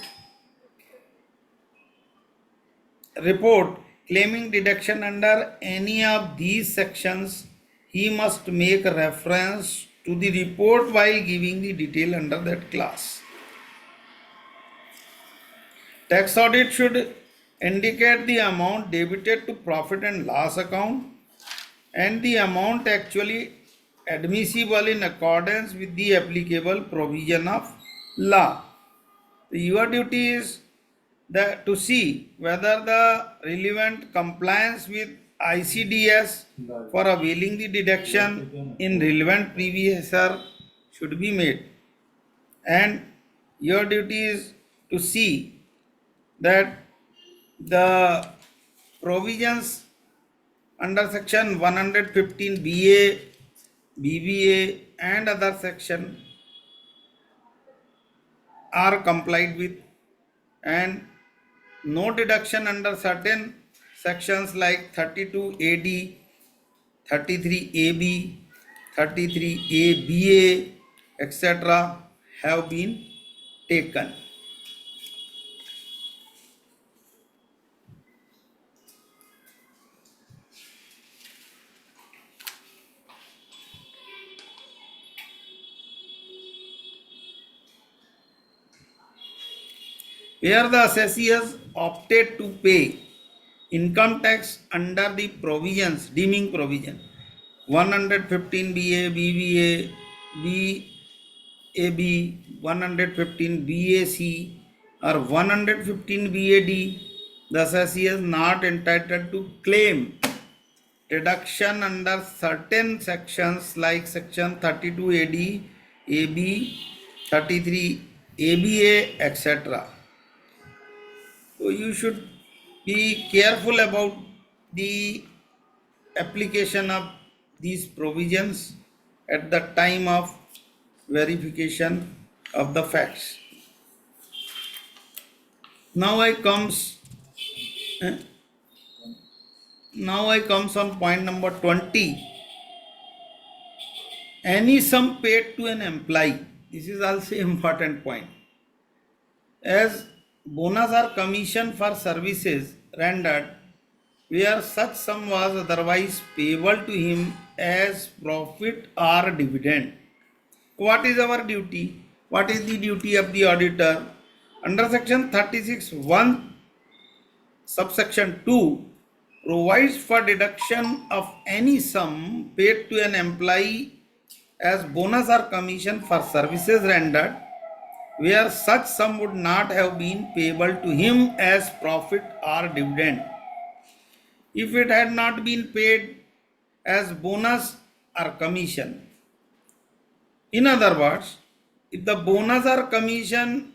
report claiming deduction under any of these sections. He must make reference to the report while giving the detail under that class. Tax audit should indicate the amount debited to profit and loss account and the amount actually admissible in accordance with the applicable provision of law. Your duty is to see whether the relevant compliance with ICDS for availing the deduction in relevant previous year should be made, and your duty is to see that the provisions under section 115 BA, BBA and other section are complied with, and no deduction under certain sections like 32 AD, 33 AB, 33 ABA, etc. have been taken. Where the assessee has opted to pay income tax under the provisions, deeming provision, 115 BA, BBA, BAB, 115 BAC, or 115 BAD, the assessee is not entitled to claim deduction under certain sections like section 32 AD, AB, 33 ABA, etc. So you should be careful about the application of these provisions at the time of verification of the facts. Now I comes on point number 20. Any sum paid to an employee. This is also important point. As bonus or commission for services rendered where such sum was otherwise payable to him as profit or dividend. What is our duty? What is the duty of the auditor? Under section 36(1) subsection 2 provides for deduction of any sum paid to an employee as bonus or commission for services rendered where such sum would not have been payable to him as profit or dividend. If it had not been paid as bonus or commission. In other words, if the bonus or commission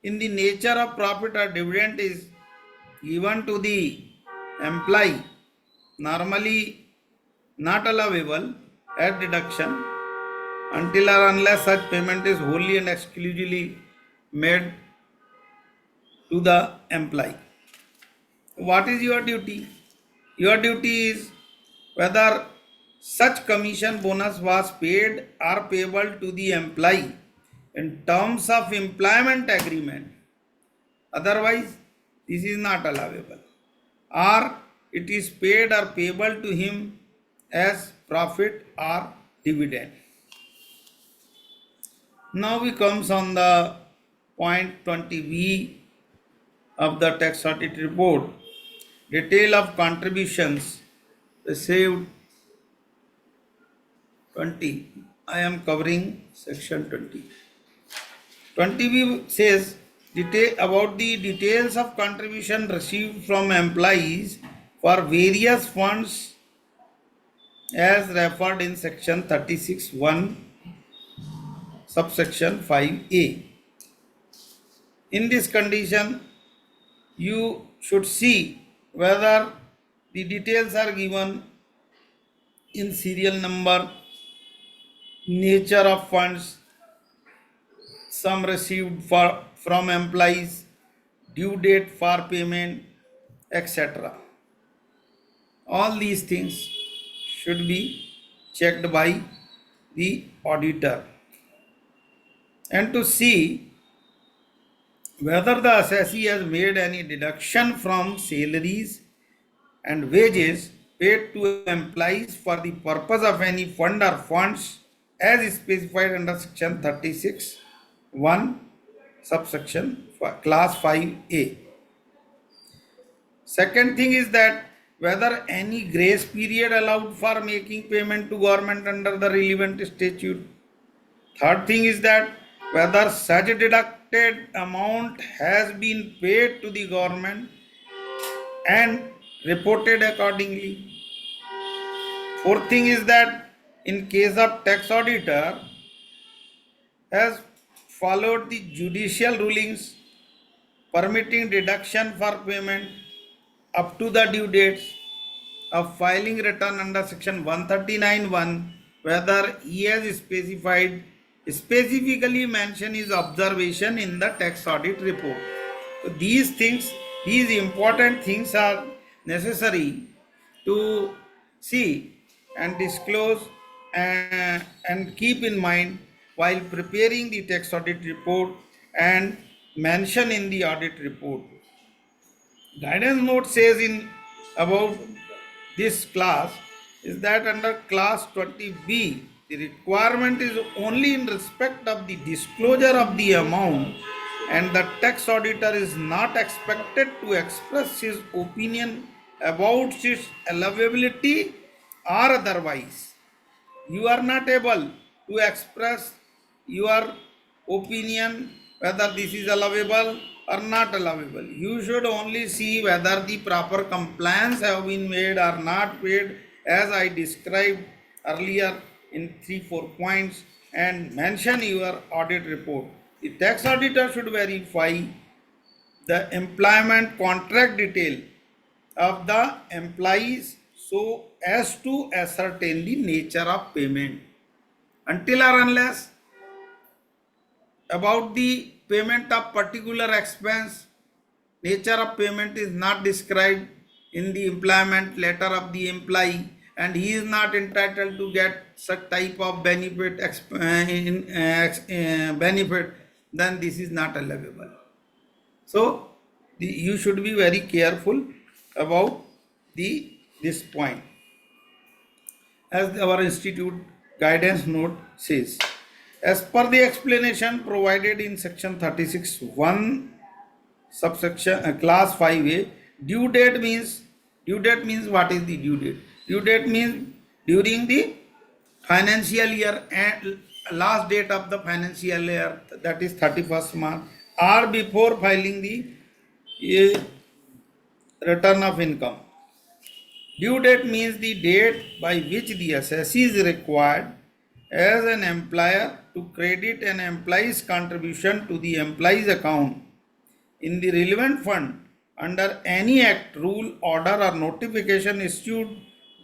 in the nature of profit or dividend is given to the employee, normally not allowable as deduction until or unless such payment is wholly and exclusively made to the employee. What is your duty? Your duty is whether such commission bonus was paid or payable to the employee in terms of employment agreement. Otherwise, this is not allowable. Or it is paid or payable to him as profit or dividend. Now we comes on the point 20B of the tax audit report. Detail of contributions received 20. I am covering section 20. 20B says about the details of contribution received from employees for various funds as referred in section 36(1) subsection 5A. In this condition, you should see whether the details are given in serial number, nature of funds, sum received from employees, due date for payment, etc. All these things should be checked by the auditor. And to see whether the assessee has made any deduction from salaries and wages paid to employees for the purpose of any fund or funds as specified under section 36(1) subsection class 5A. Second thing is that whether any grace period allowed for making payment to government under the relevant statute. Third thing is that whether such deducted amount has been paid to the government and reported accordingly. Fourth thing is that in case of tax auditor has followed the judicial rulings permitting deduction for payment up to the due dates of filing return under section 139(1), whether he has specifically mentioned his observation in the tax audit report. So these important things are necessary to see and disclose and keep in mind while preparing the tax audit report and mention in the audit report. Guidance note says in about this class is that under class 20B, the requirement is only in respect of the disclosure of the amount and the tax auditor is not expected to express his opinion about its allowability or otherwise. You are not able to express your opinion whether this is allowable or not allowable. You should only see whether the proper compliance have been made or not made, as I described earlier in 3-4 points, and mention your audit report. The tax auditor should verify the employment contract detail of the employees so as to ascertain the nature of payment. Until or unless about the payment of particular expense, nature of payment is not described in the employment letter of the employee, and he is not entitled to get such type of benefit, benefit, then this is not allowable. So you should be very careful about this point. As our institute guidance note says, as per the explanation provided in section 36(1) subsection class 5A, due date means what is the due date? Due date means during the financial year and last date of the financial year, that is 31st March, or before filing the return of income. Due date means the date by which the assessee is required as an employer to credit an employee's contribution to the employee's account in the relevant fund under any act, rule, order or notification issued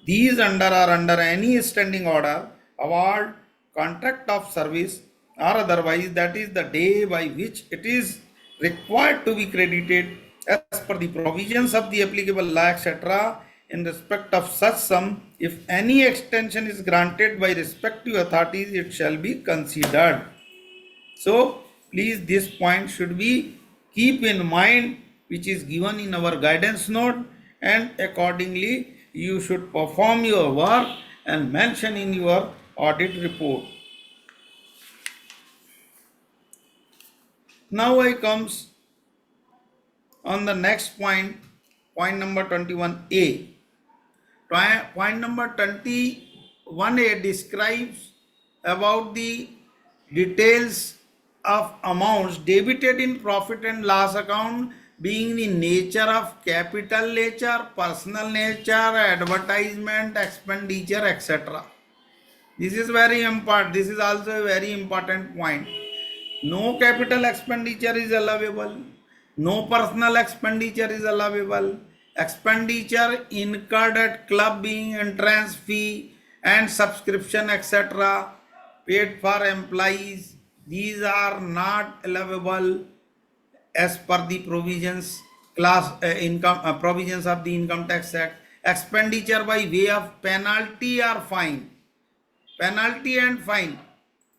these under or under any standing order, award, contract of service or otherwise, that is the day by which it is required to be credited as per the provisions of the applicable law, etc. In respect of such sum, if any extension is granted by respective authorities, it shall be considered. So please, this point should be keep in mind, which is given in our guidance note, and accordingly you should perform your work and mention in your audit report. Now I comes on the next point, point number 21A. Point number 21A describes about the details of amounts debited in profit and loss account, being the nature of capital nature, personal nature, advertisement, expenditure, etc. This is very important. This is also a very important point. No capital expenditure is allowable. No personal expenditure is allowable. Expenditure incurred at club, being entrance fee and subscription, etc., paid for employees, these are not allowable as per the provisions provisions of the Income Tax Act. Expenditure by way of penalty or fine. Penalty and fine.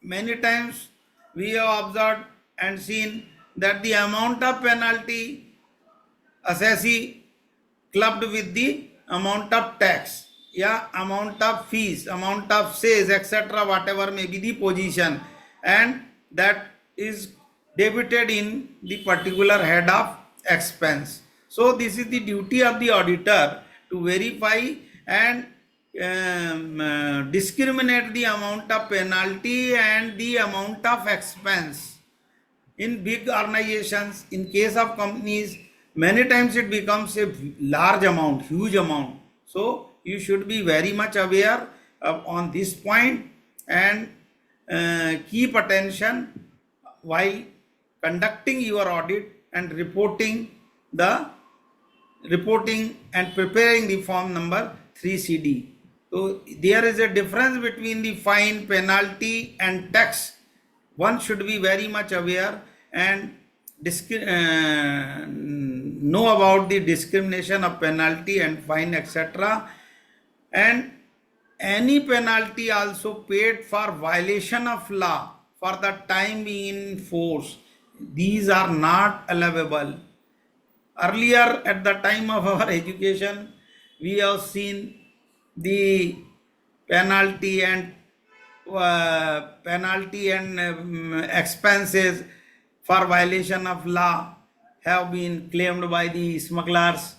Many times we have observed and seen that the amount of penalty assessee clubbed with the amount of tax, amount of fees, amount of sales, etc., whatever may be the position, and that is debited in the particular head of expense. So this is the duty of the auditor to verify and discriminate the amount of penalty and the amount of expense. In big organizations, in case of companies, many times it becomes a large amount, huge amount. So you should be very much aware on this point and keep attention while conducting your audit and reporting and preparing the form number 3CD. So there is a difference between the fine, penalty and tax. One should be very much aware and know about the discrimination of penalty and fine, etc. And any penalty also paid for violation of law for the time being in force, these are not allowable. Earlier, at the time of our education, we have seen the penalty and expenses for violation of law have been claimed by the smugglers.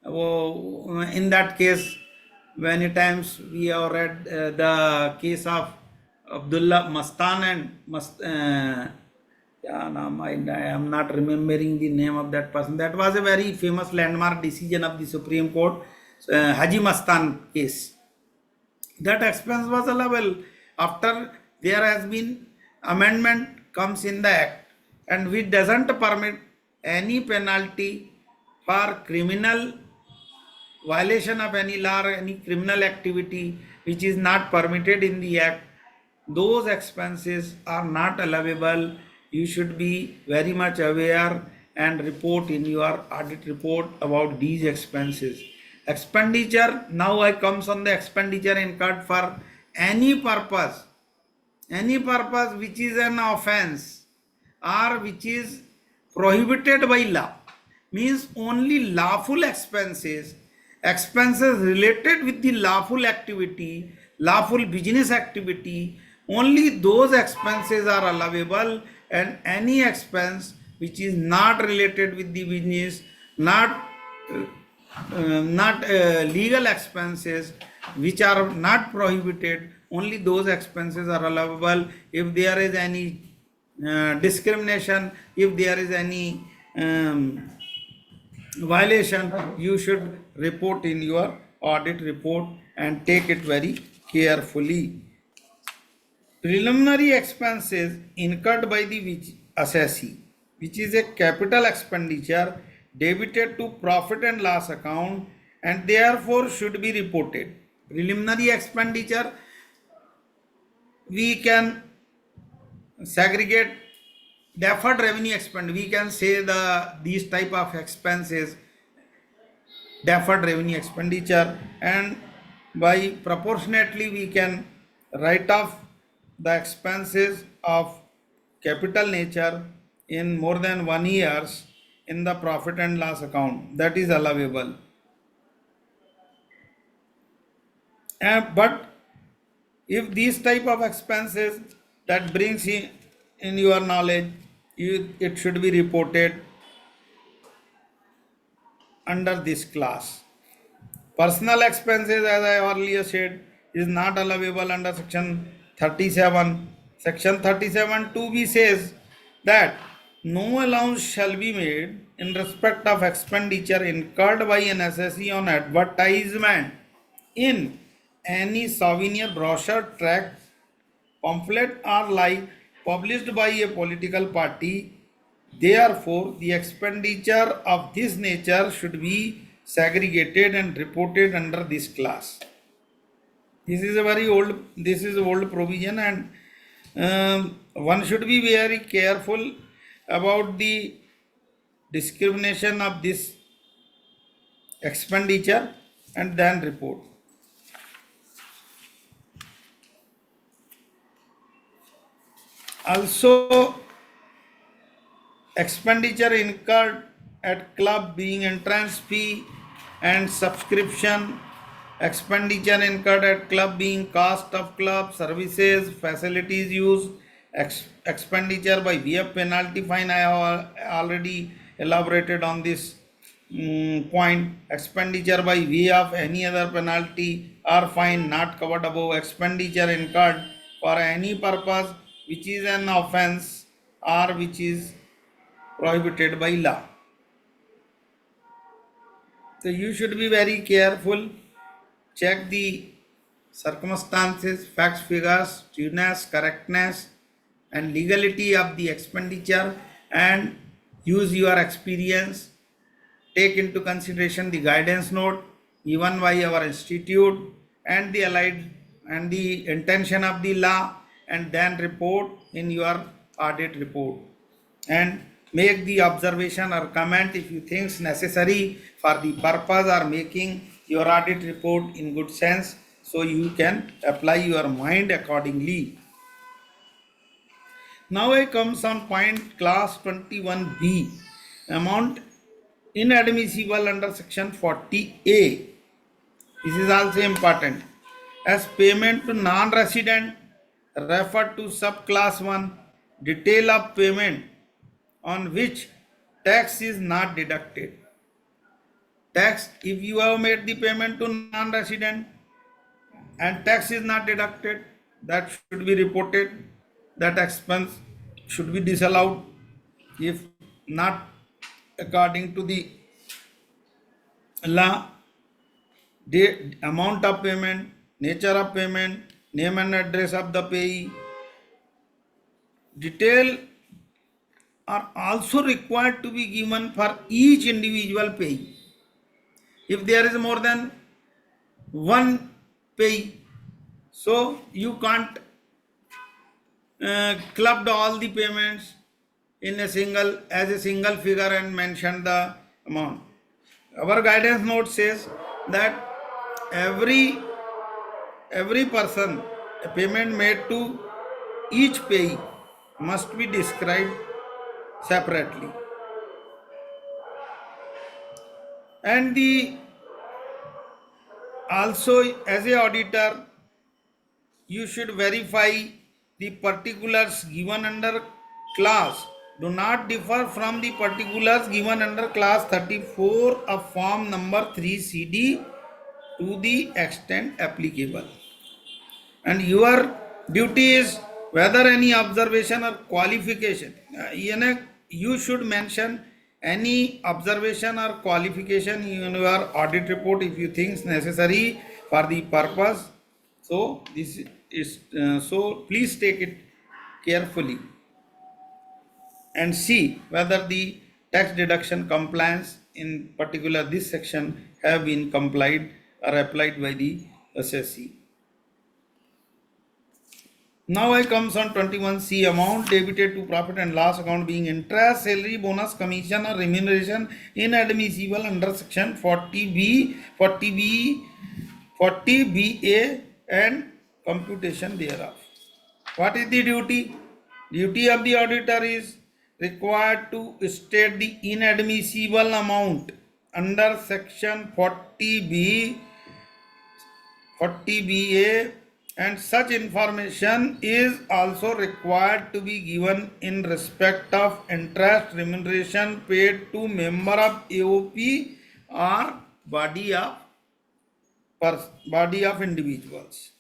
Oh, in that case, many times we have read the case of Abdullah Mastan and I am not remembering the name of that person. That was a very famous landmark decision of the Supreme Court, Haji Mastan case. That expense was allowable after there has been amendment comes in the act, and which doesn't permit any penalty for criminal violation of any law or any criminal activity which is not permitted in the act. Those expenses are not allowable. You should be very much aware and report in your audit report about these expenses. Expenditure, now I comes on the expenditure incurred for any purpose which is an offense or which is prohibited by law, means only lawful expenses related with the lawful activity, lawful business activity, only those expenses are allowable, and any expense which is not related with the business, not legal expenses which are not prohibited, only those expenses are allowable. If there is any discrimination, if there is any violation, you should report in your audit report and take it very carefully. Preliminary expenses incurred by the assessee, which is a capital expenditure debited to profit and loss account and therefore should be reported. Preliminary expenditure, we can segregate deferred revenue expense. We can say these type of expenses deferred revenue expenditure, and by proportionately we can write off the expenses of capital nature in more than 1 years in the profit and loss account. That is allowable. But if these type of expenses that brings in your knowledge, it should be reported under this class. Personal expenses, as I earlier said, is not allowable under section 37. Section 37 2b says that no allowance shall be made in respect of expenditure incurred by an assessee on advertisement in any souvenir, brochure, tract, pamphlet or like published by a political party. Therefore, the expenditure of this nature should be segregated and reported under this class. This is old provision, and one should be very careful about the discrimination of this expenditure and then report. Also, expenditure incurred at club being entrance fee and subscription, expenditure incurred at club being cost of club services, facilities used, expenditure by way of penalty fine. I have already elaborated on this point. Expenditure by way of any other penalty or fine not covered above, expenditure incurred for any purpose which is an offense or which is prohibited by law. So you should be very careful, check the circumstances, facts, figures, trueness, correctness and legality of the expenditure, and use your experience. Take into consideration the guidance note given by our institute and the allied and the intention of the law, and then report in your audit report and make the observation or comment if you think necessary for the purpose or making your audit report in good sense, so you can apply your mind accordingly. Now I comes on point class 21b, amount inadmissible under section 40A. This is also important. As payment to non-resident, refer to subclass 1. Detail of payment on which tax is not deducted. Tax, if you have made the payment to non-resident and tax is not deducted, that should be reported. That expense should be disallowed if not according to the law. The amount of payment, nature of payment, name and address of the payee, detail are also required to be given for each individual payee. If there is more than one payee, so you can't clubbed all the payments in a single as a single figure and mention the amount. Our guidance note says that every person, a payment made to each payee must be described separately. And the also as a auditor, you should verify the particulars given under class do not differ from the particulars given under class 34 of form number 3 CD to the extent applicable. And your duty is whether any observation or qualification. You should mention any observation or qualification in your audit report if you think necessary for the purpose. So this is so please take it carefully and see whether the tax deduction compliance in particular this section have been complied or applied by the assessee. Now I comes on 21C, amount debited to profit and loss account being interest, salary, bonus, commission or remuneration inadmissible under section 40B, 40BA and computation thereof. What is the duty? Duty of the auditor is required to state the inadmissible amount under section 40B, 40BA, and such information is also required to be given in respect of interest remuneration paid to member of AOP or body of individuals.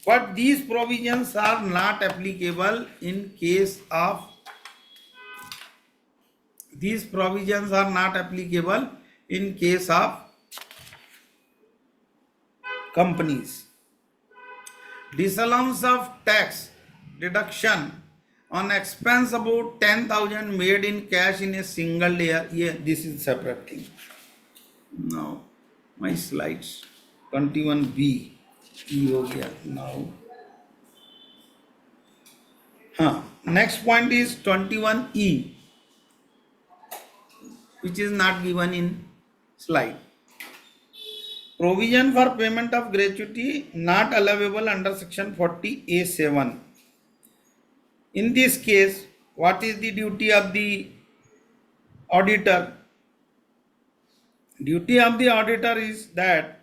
But these provisions are not applicable in case of companies. Disallowance of tax deduction on expense about 10,000 made in cash in a single year. Yeah, this is separate thing. Now my slides 21B now. Next point is 21E, which is not given in slide. Provision for payment of gratuity not allowable under section 40A7. In this case, what is the duty of the auditor? Duty of the auditor is that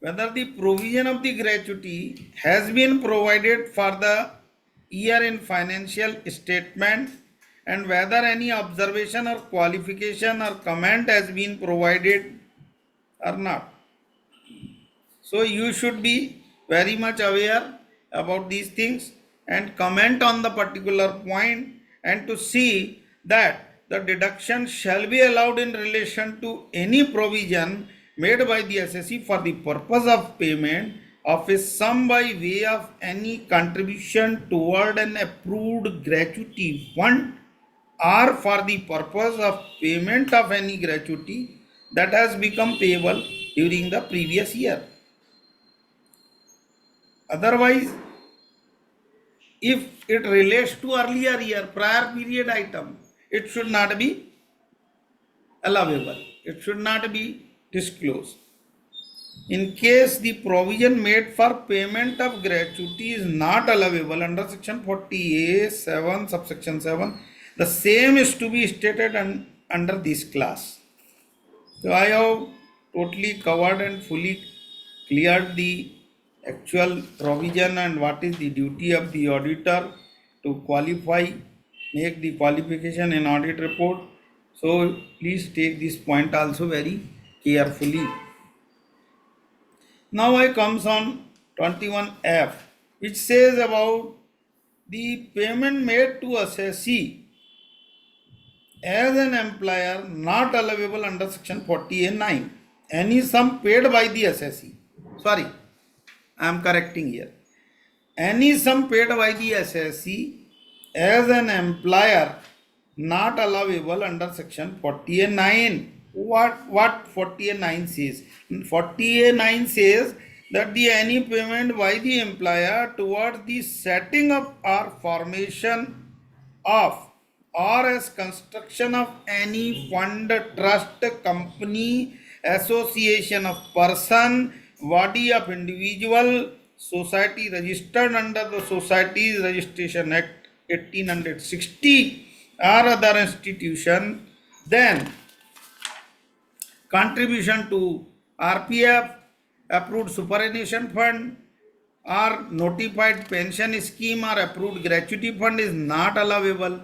whether the provision of the gratuity has been provided for the year in financial statement and whether any observation or qualification or comment has been provided or not. So you should be very much aware about these things and comment on the particular point and to see that the deduction shall be allowed in relation to any provision made by the assessee for the purpose of payment of a sum by way of any contribution toward an approved gratuity fund or for the purpose of payment of any gratuity that has become payable during the previous year. Otherwise, if it relates to earlier year, prior period item, it should not be allowable. It should not be disclosed. In case the provision made for payment of gratuity is not allowable under section 40A7 subsection 7, the same is to be stated under this class. So I have totally covered and fully cleared the actual provision and what is the duty of the auditor to qualify make the qualification in audit report. So please take this point also very carefully. Now I comes on 21F, which says about the payment made to assessee as an employer not allowable under section 40A9. Any sum paid by the assessee. Sorry, I am correcting here. Any sum paid by the assessee as an employer not allowable under section 40A9. What 40A9 says? 40A9 says that the any payment by the employer towards the setting up or formation of or as construction of any fund, trust, company, association of person, body of individual, society registered under the Societies Registration Act 1860 or other institution, then contribution to RPF, approved superannuation fund, or notified pension scheme or approved gratuity fund is not allowable.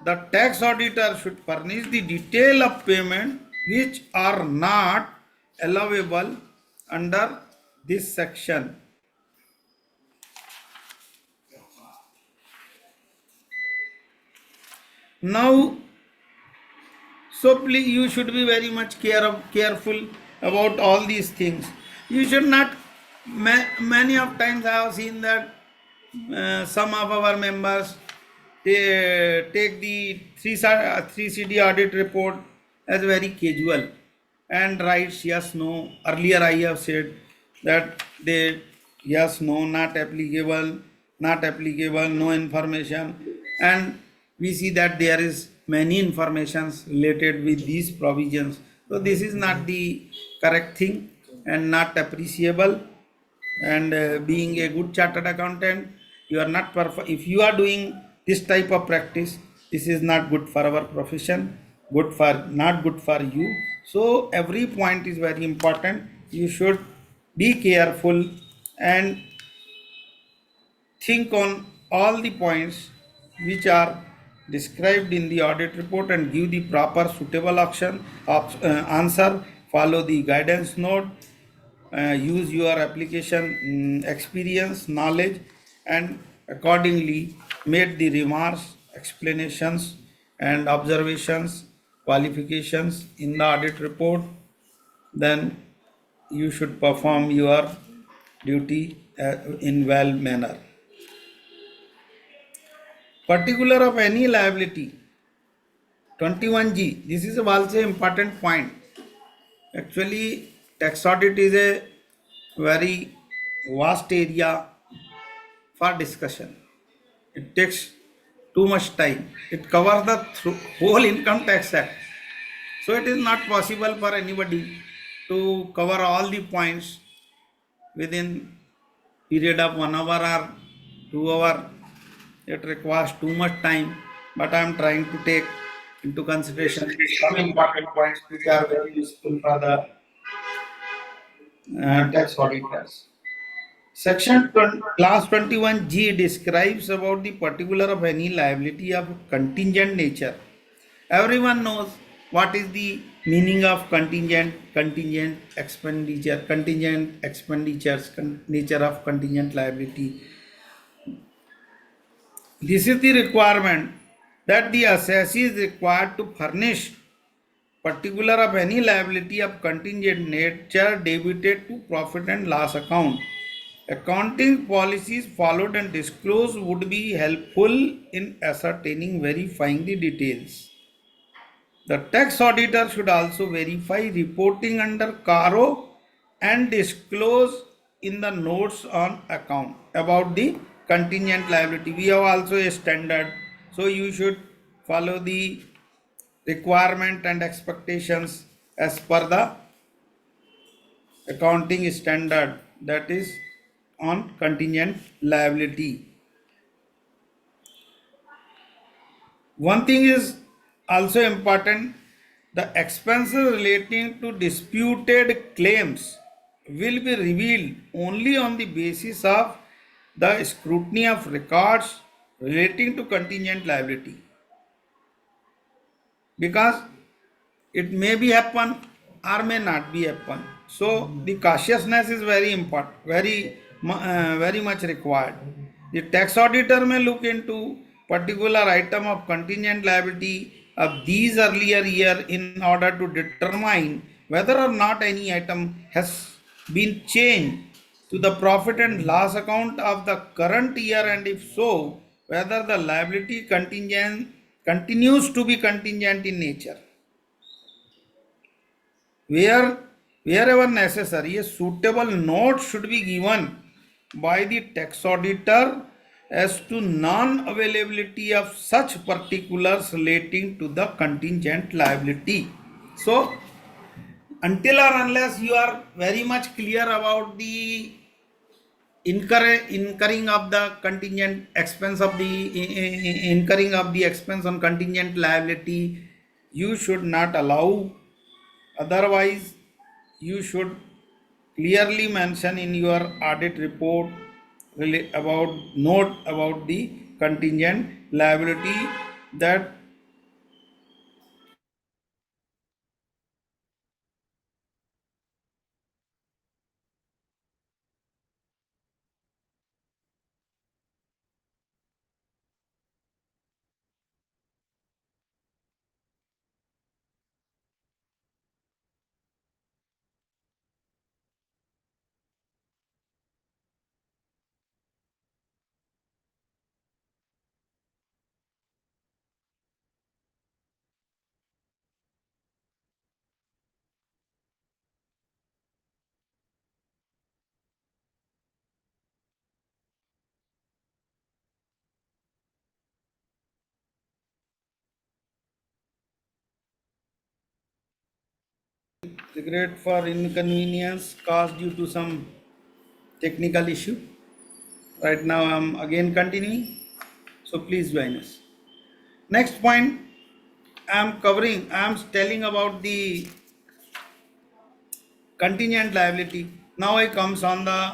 The tax auditor should furnish the detail of payment which are not allowable under this section. Now, so please, you should be very much careful about all these things. You should not. Many of times I have seen that some of our members they take the 3CD audit report as very casual and writes yes, no. Earlier I have said that they yes, no, not applicable, no information, and we see that there is many informations related with these provisions. So this is not the correct thing and not appreciable. And being a good chartered accountant, you are not perfect. If you are doing this type of practice, this is not good for our profession, not good for you. So every point is very important. You should be careful and think on all the points which are described in the audit report and give the proper suitable answer. Follow the guidance note. Use your application experience, knowledge, and accordingly make the remarks, explanations, and observations, qualifications in the audit report. Then you should perform your duty in well manner. Particular of any liability, 21G. This is also important point. Actually, tax audit is a very vast area for discussion. It takes too much time. It covers the whole income tax act. So it is not possible for anybody to cover all the points within period of 1 hour or 2 hours. It requires too much time, but I am trying to take into consideration some important points which are very useful for the tax auditors. Class 21G describes about the particular of any liability of contingent nature. Everyone knows what is the meaning of contingent expenditures, nature of contingent liability. This is the requirement that the assessee is required to furnish particular of any liability of contingent nature debited to profit and loss account. Accounting policies followed and disclosed would be helpful in ascertaining, verifying the details. The tax auditor should also verify reporting under CARO and disclose in the notes on account about the contingent liability. We have also a standard, so you should follow the requirement and expectations as per the accounting standard, that is on contingent liability. One thing is also important, the expenses relating to disputed claims will be revealed only on the basis of the scrutiny of records relating to contingent liability. because it may be happen or may not be happen. So the cautiousness is very important, very much required. The tax auditor may look into particular item of contingent liability of these earlier year in order to determine whether or not any item has been changed to the profit and loss account of the current year, and if so, whether the liability contingent continues to be contingent in nature. Wherever necessary, a suitable note should be given by the tax auditor as to non-availability of such particulars relating to the contingent liability. So, until or unless you are very much clear about the incurring of the contingent expense of the incurring of the expense on contingent liability, you should not allow. Otherwise, you should clearly mention in your audit report about note about the contingent liability that regret for inconvenience caused due to some technical issue. Right now I am again continuing, so please join us. Next point I am telling about the contingent liability. Now I comes on the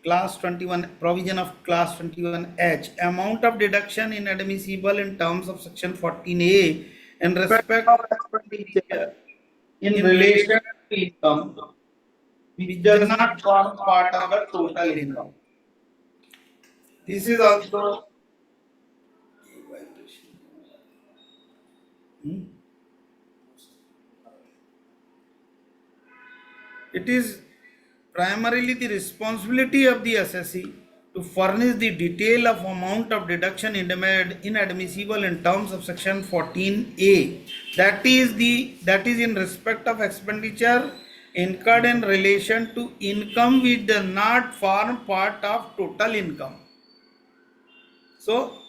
class 21 provision of class 21H, amount of deduction inadmissible in terms of section 14A in respect of expenditure in relation to income which does not form part of the total income. This is also it is primarily the responsibility of the assessee to furnish the detail of amount of deduction inadmissible in terms of section 14A. That is in respect of expenditure incurred in relation to income which does not form part of total income. So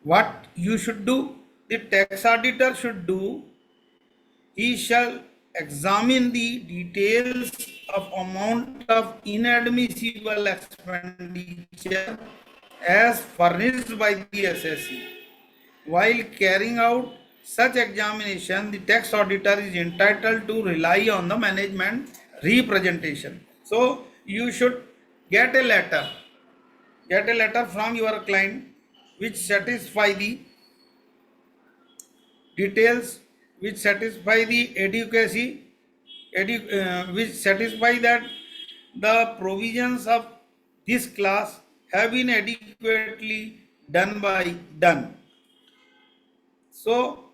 what you should do, the tax auditor should do, he shall examine the details of amount of inadmissible expenditure as furnished by the assessee. While carrying out such examination, the tax auditor is entitled to rely on the management representation. So you should get a letter from your client which satisfy the details, which satisfy the which satisfy that the provisions of this class have been adequately done. So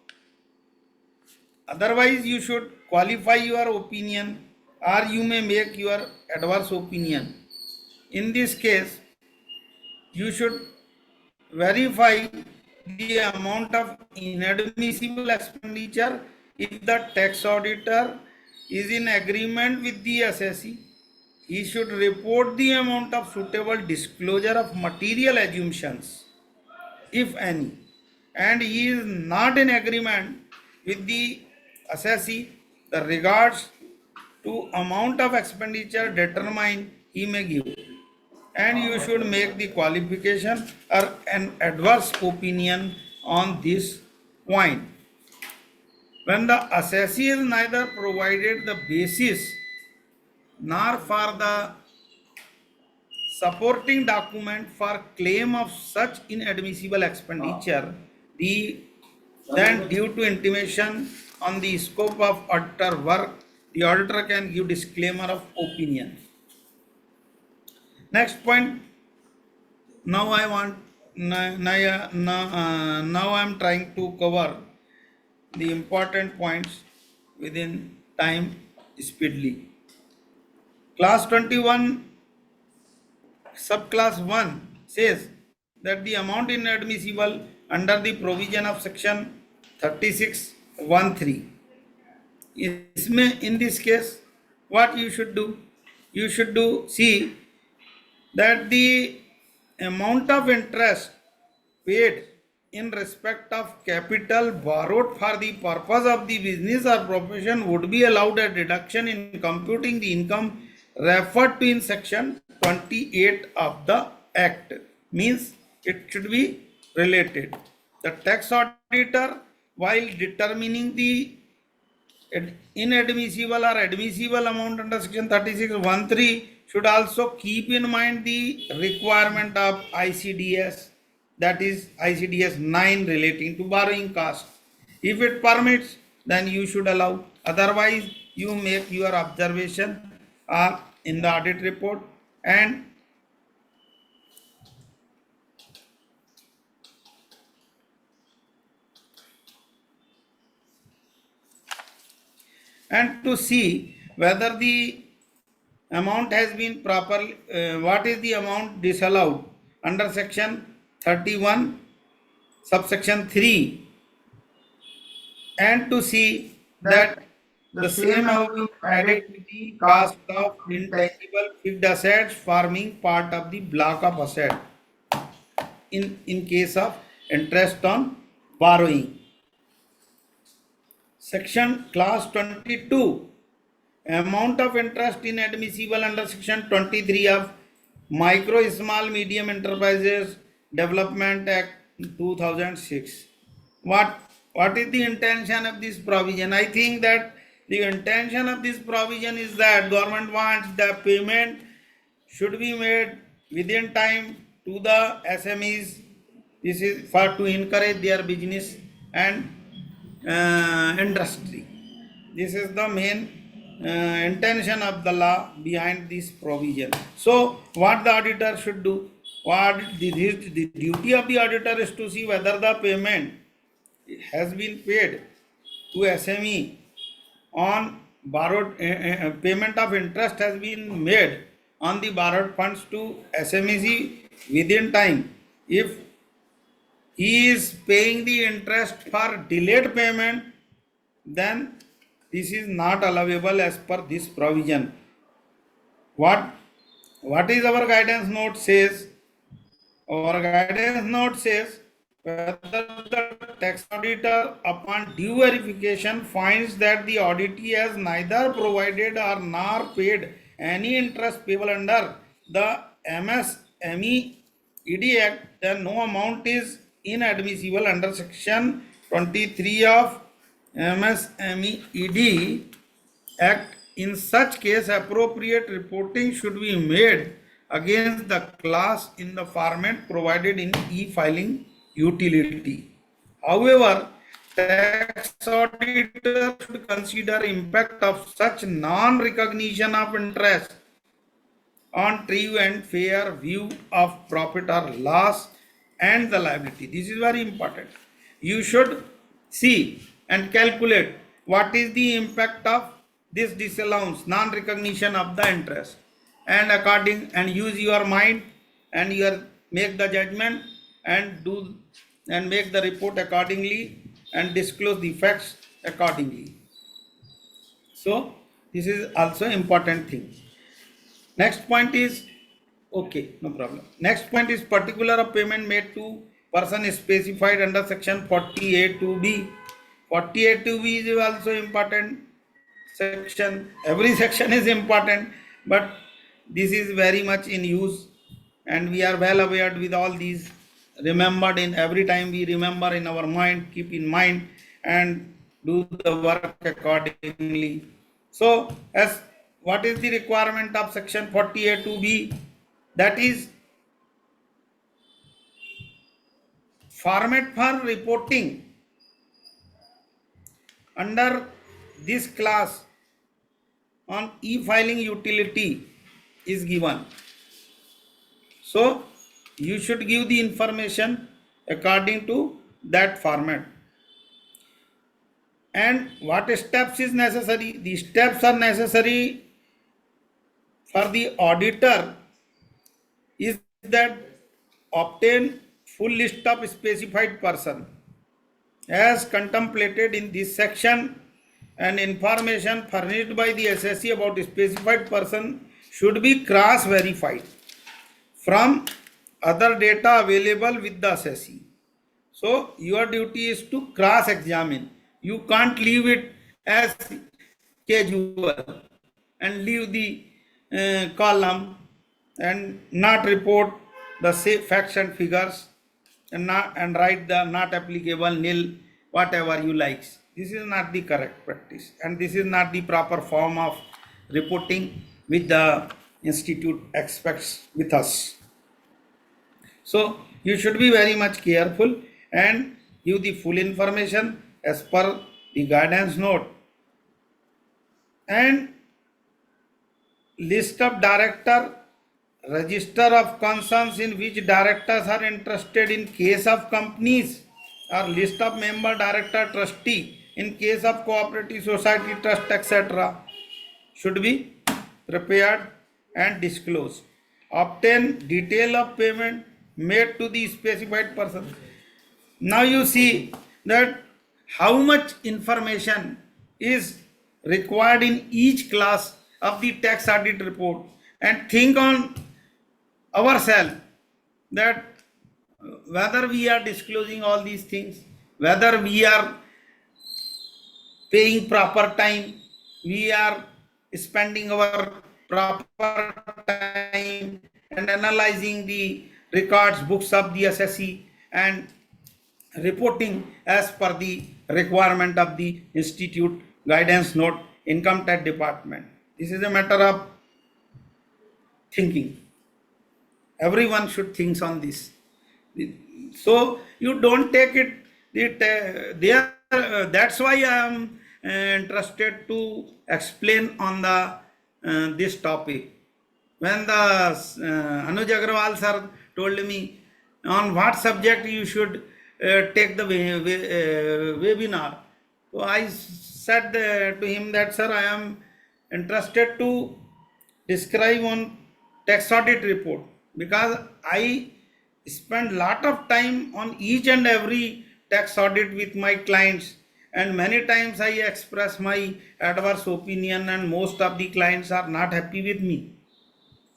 otherwise you should qualify your opinion or you may make your adverse opinion. In this case, you should verify the amount of inadmissible expenditure. If the tax auditor is in agreement with the assessee, he should report the amount of suitable disclosure of material assumptions, if any, and he is not in agreement with the assessee, the regards to amount of expenditure determined he may give, and you should make the qualification or an adverse opinion on this point. When the assessee is neither provided the basis nor for the supporting document for claim of such inadmissible expenditure, the then due to intimation on the scope of auditor work, the auditor can give disclaimer of opinion. Next point, now I want, now I am trying to cover the important points within time speedily. Class 21 subclass 1 says that the amount inadmissible under the provision of section 36(1)(3). In this case, what you should do? You should see that the amount of interest paid in respect of capital borrowed for the purpose of the business or profession would be allowed a deduction in computing the income referred to in section 28 of the Act. Means it should be related. The tax auditor, while determining the inadmissible or admissible amount under section 36(1)(3), should also keep in mind the requirement of ICDS, that is ICDS 9 relating to borrowing cost. If it permits, then you should allow. Otherwise, you make your observation in the audit report and to see whether the amount has been properly, what is the amount disallowed under section 31 subsection 3, and to see that the same have been added to the cost of intangible fixed assets forming part of the block of asset in case of interest on borrowing. Section class 22, amount of interest inadmissible under section 23 of Micro, Small, Medium Enterprises Development Act 2006. What is the intention of this provision? I think that the intention of this provision is that government wants the payment should be made within time to the SMEs. This is for to encourage their business and industry. This is the main intention of the law behind this provision. So what the auditor should do? The duty of the auditor is to see whether the payment has been paid to SME on borrowed payment of interest has been made on the borrowed funds to SMEC within time. If he is paying the interest for delayed payment, then this is not allowable as per this provision. What is our guidance note says? Our guidance note says whether the tax auditor upon due verification finds that the auditee has neither provided or nor paid any interest payable under the MSME ED Act, then no amount is inadmissible under section 23 of MSME ED Act. In such case, appropriate reporting should be made against the class in the format provided in e-filing utility. However, tax auditor should consider impact of such non-recognition of interest on true and fair view of profit or loss and the liability. This is very important. You should see and calculate what is the impact of this disallowance, non-recognition of the interest, and use your mind and make the judgment and make the report accordingly and disclose the facts accordingly. So this is also important thing. Next point is, okay, no problem. Next point is particular of payment made to person specified under section 48(2)(b). 48(2)(b) is also important section. Every section is important, but this is very much in use and we are well aware with all these, remembered in every time we remember in our mind, keep in mind and do the work accordingly. So as what is the requirement of section 48(2)(b)? That is format for reporting under this class on e-filing utility is given. So you should give the information according to that format. And what steps is necessary? The steps are necessary for the auditor is that obtain full list of specified person as contemplated in this section, and information furnished by the assessee about specified person should be cross verified from other data available with the assessee. So your duty is to cross examine. You can't leave it as casual and leave the column and not report the facts and figures and write the not applicable, nil, whatever you like. This is not the correct practice, and this is not the proper form of reporting which the institute expects with us. So you should be very much careful and give the full information as per the guidance note. And list of director, register of concerns in which directors are interested in case of companies, or list of member, director, trustee in case of cooperative society, trust, etc. should be prepared and disclosed. Obtain detail of payment made to the specified person. Now you see that how much information is required in each class of the tax audit report, and think on ourselves that whether we are disclosing all these things, whether we are paying proper time, we are spending our proper time and analyzing the records, books of the assessee and reporting as per the requirement of the institute guidance note, income tax department. This is a matter of thinking. Everyone should think on this. So you don't take it there. That's why I am interested to explain on the this topic. When the Anuj Agrawal sir told me on what subject you should take the webinar, so I said to him that, sir, I am interested to describe on tax audit report, because I spend lot of time on each and every tax audit with my clients, and many times I express my adverse opinion and most of the clients are not happy with me.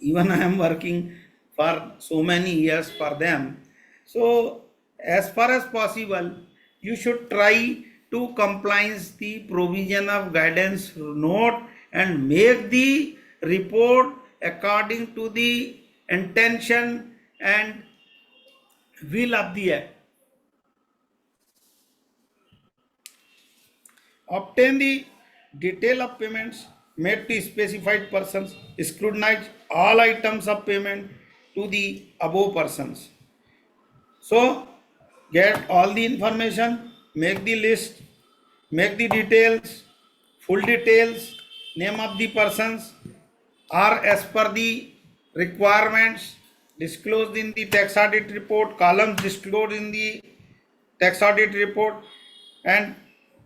Even I am working for so many years for them. So as far as possible, you should try to compliance the provision of guidance note and make the report according to the intention and will of the act. Obtain the detail of payments made to specified persons, scrutinize all items of payment to the above persons. So get all the information, make the list, make the details, full details, name of the persons are as per the requirements disclosed in the tax audit report, columns disclosed in the tax audit report, and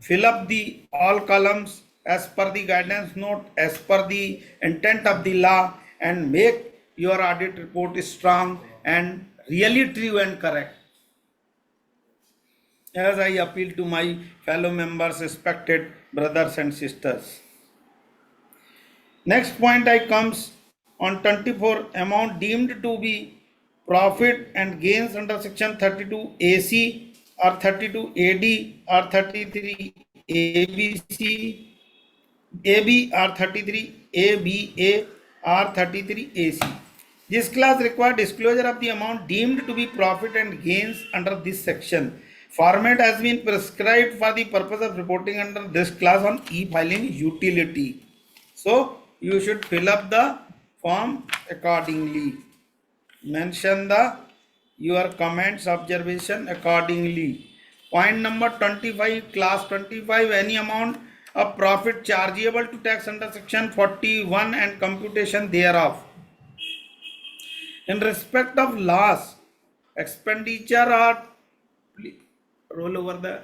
fill up the all columns as per the guidance note, as per the intent of the law, and make your audit report strong and really true and correct. As I appeal to my fellow members, respected brothers and sisters. Next point I comes on 24, amount deemed to be profit and gains under section 32 AC or 32 AD or 33 ABC, AB or 33 ABA or 33 AC. This class requires disclosure of the amount deemed to be profit and gains under this section. Format has been prescribed for the purpose of reporting under this class on e-filing utility. So you should fill up the form accordingly. Mention your comments, observation accordingly. Point number 25, class 25, any amount of profit chargeable to tax under section 41 and computation thereof. In respect of loss, expenditure or roll over the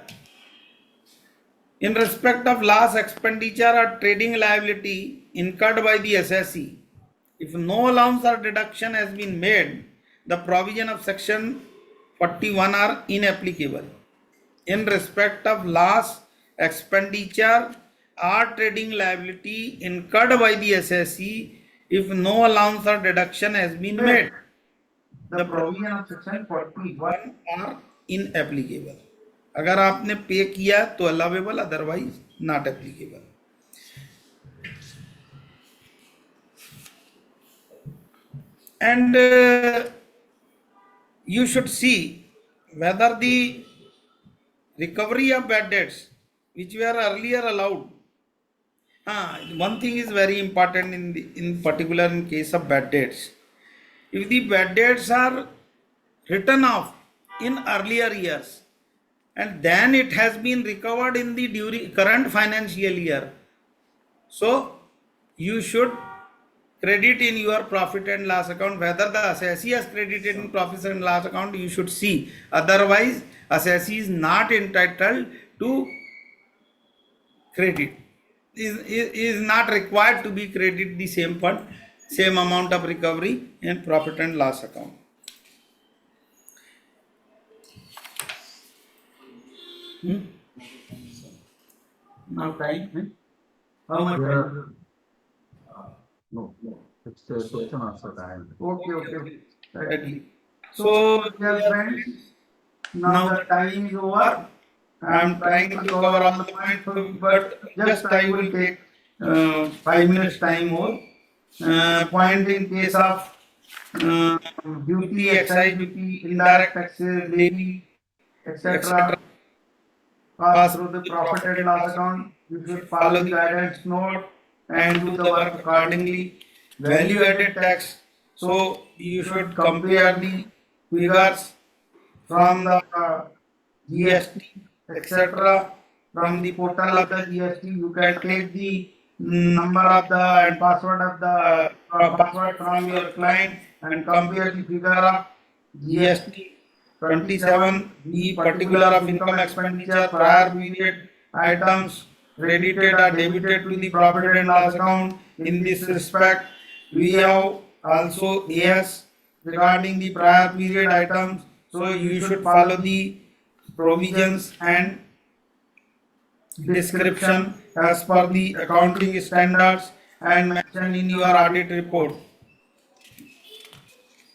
in respect of loss, expenditure or trading liability incurred by the assessee, if no allowance or deduction has been made, the provision of section 41 are inapplicable. In respect of loss, expenditure or trading liability incurred by the assessee, if no allowance or deduction has been made, The provision of section 41 are inapplicable. अगर आपने पे किया तो allowable, otherwise not applicable. And you should see whether the recovery of bad debts which were earlier allowed. One thing is very important in particular in case of bad debts. If the bad debts are written off in earlier years and then it has been recovered in the during current financial year, so you should credit in your profit and loss account. Whether the assessee has credited in profit and loss account, you should see. Otherwise, assessee is not entitled to credit. Is not required to be credited the same fund, same amount of recovery in profit and loss account. Now time. How much time? No, it's a question answer time. Okay. Right. So, Dear friends, now the time is over. I am trying to cover all the points, but just I will take 5 minutes time more. Point in case of duty, excise duty, indirect taxes, levy, etc. Pass through the profit and loss account. You should follow the guidance note and do the work accordingly. Value added tax. So you should compare the figures from the GST, etc. From the portal of the GST, you can take the number of the and password of the password from your client and compare the figure of GST 27, the particular of income expenditure prior period items credited or debited to the profit and loss account. In this respect, we have also AS regarding the prior period items. So you should follow the provisions and description as per the accounting standards and mentioned in your audit report.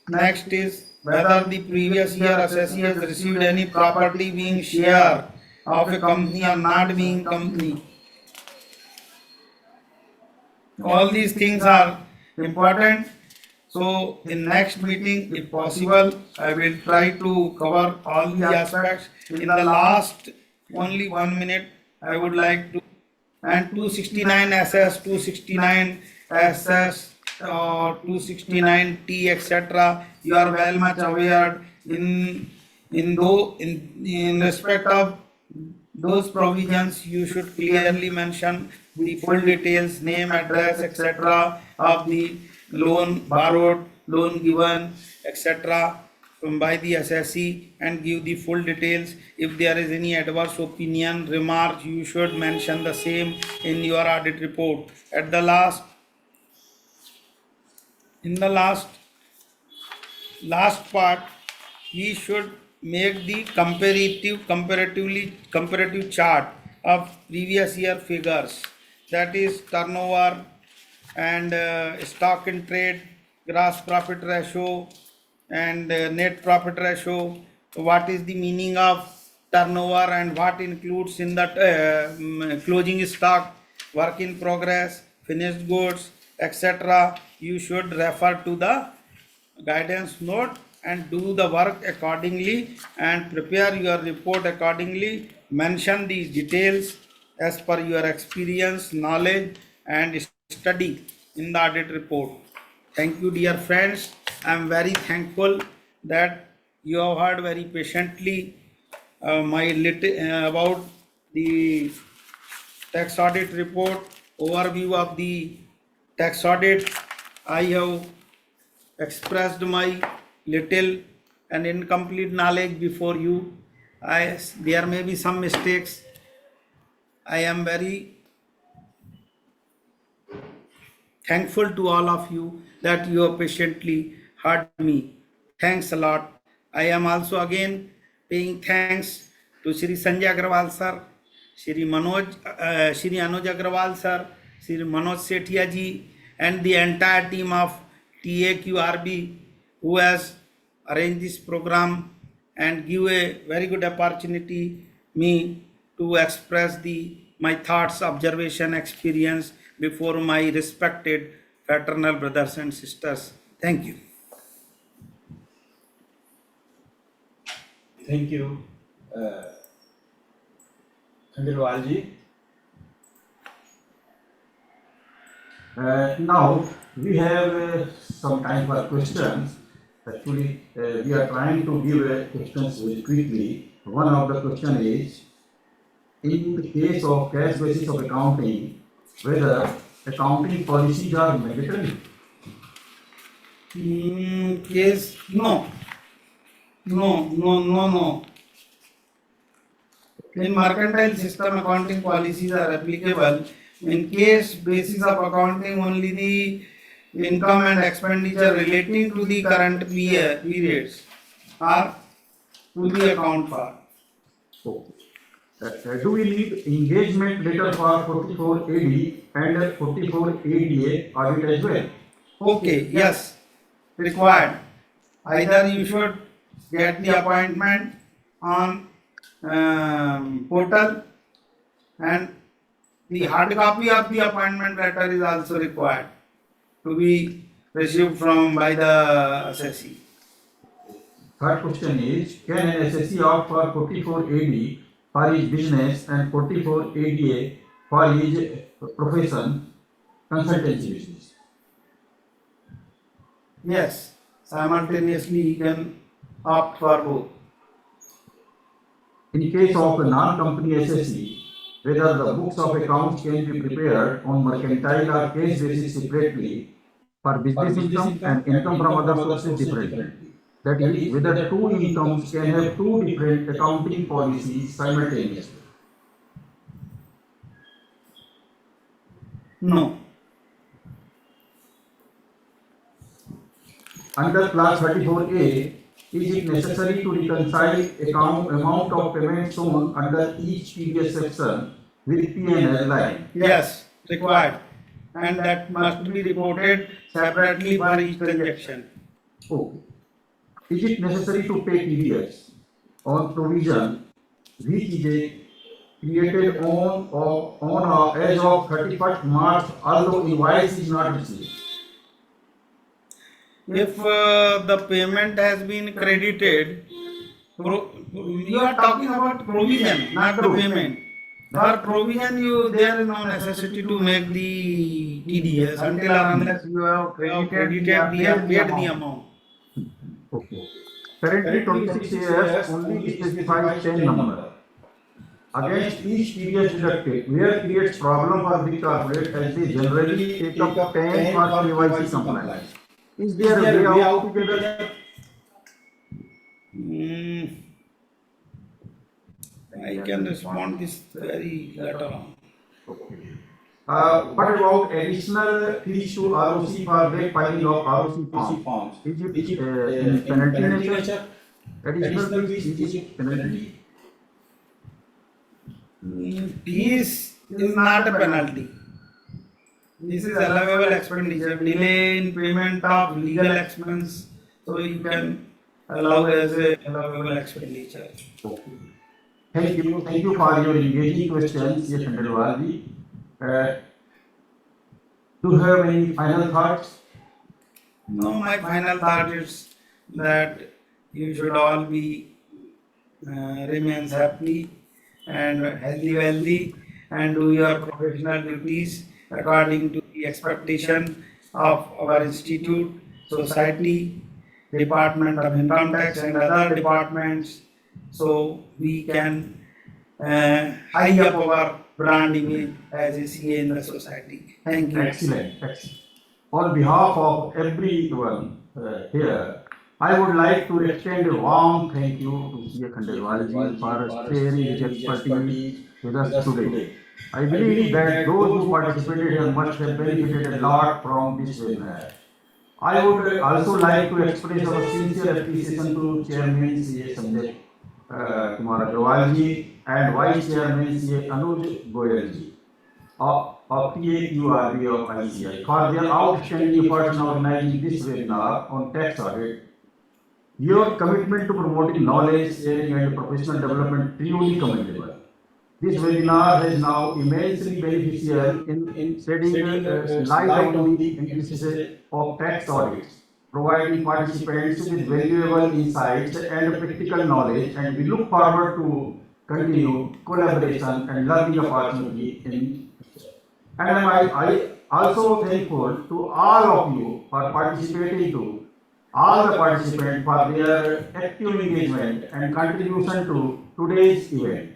Next is whether the previous year assessee has received any property being share of a company or not being company. All these things are important. So in next meeting, if possible, I will try to cover all the aspects. In the last only 1 minute, I would like to, and 269 SS, 269 SS or 269T, etc. You are well much aware in respect of those provisions. You should clearly mention the full details, name, address, etc. of the loan borrowed, loan given, etc. by the assessee, and give the full details. If there is any adverse opinion, remark, you should mention the same in your audit report. At the last, in the last part, we should make the comparative chart of previous year figures, that is turnover and stock in trade, gross profit ratio and net profit ratio. What is the meaning of turnover and what includes in that closing stock, work in progress, finished goods, etc. You should refer to the guidance note and do the work accordingly and prepare your report accordingly. Mention these details as per your experience, knowledge and study in the audit report. Thank you, dear friends. I am very thankful that you have heard very patiently about the tax audit report, overview of the tax audit. I have expressed my little and incomplete knowledge before you. There may be some mistakes. I am very thankful to all of you that you have patiently heard me. Thanks a lot. I am also again paying thanks to Shri Sanjay Agrawal sir, Shri Anuj Agrawal sir, Shri Manoj Sethia ji, and the entire team of TAQRB who has arranged this program and give a very good opportunity me to express my thoughts, observation, experience before my respected fraternal brothers and sisters. Thank you. Thank you, Khandelwal ji. Now we have some time for questions. Actually, we are trying to give questions very quickly. One of the question is, in the case of cash basis of accounting, whether accounting policies are mandatory? Case no. In mercantile system, accounting policies are applicable. In case basis of accounting, only the income and expenditure relating to the current periods are to be accounted for. Okay. Do we need engagement letter for 44 AD and 44 ADA audit as well? Okay, yes, required. Either you should get the appointment on portal, and the hard copy of the appointment letter is also required to be received from by the assessee. Third question is, can an assessee opt for 44 AD for his business and 44 ADA for his profession, consultancy business? Yes, simultaneously he can opt for both. In case of a non-company assessee, whether the books of accounts can be prepared on mercantile or case basis separately for business income and income from other sources differently. That is, whether two incomes can have two different accounting policies simultaneously. No. Under class 34A, is it necessary to reconcile amount of payment shown under each previous section with P&L line? Yes, required. And that must be reported separately for each transaction. Okay. Is it necessary to pay TDS on provision which is created on or as of 31st March, although invoice is not received? If the payment has been credited, you are talking about provision, not the payment. For provision, there is no necessity to make the TDS until or unless you have credited the amount. Okay. Currently 26 years only specifies 10 number. Against each TDS deducted, where creates problem for big corporate as they generally take up 10 for KYC compliance. Is there a way out together? I can respond this very later on. Okay. What about additional fees to ROC for late filing of ROC forms? Is it in penalty nature? Additional fees, is it penalty? Fees is not a penalty. This is allowable expenditure. Delay in payment of legal expense, so you can allow as a allowable expenditure. Okay. Thank you for your engaging questions, yes, Khandelwal ji. Do you have any final thoughts? No, my final thought is that you should all be remain happy and healthy, wealthy, and do your professional duties according to the expectation of our institute, society, Department of Income Tax, and other departments so we can high up our brand image as a CA in the society. Thank you. Excellent, excellent. On behalf of everyone here, I would like to extend a warm thank you to CA Khandelwal ji for sharing his expertise with us today. I believe that those who participated here must have benefited a lot from this webinar. I would also like to express our sincere appreciation to Chairman CA Sanjay Kumar Agrawal ji and Vice Chairman CA Anuj Goyal ji of TAQRB of ICI for their outstanding efforts in organizing this webinar on tax audit. Your commitment to promoting knowledge, sharing and professional development truly commendable. This webinar has now immensely beneficial in shedding light on the intricacies of tax audits, providing participants with valuable insights and practical knowledge, and we look forward to continue collaboration and learning opportunity in. And I also thankful to all of you for participating to all the participants for their active engagement and contribution to today's event.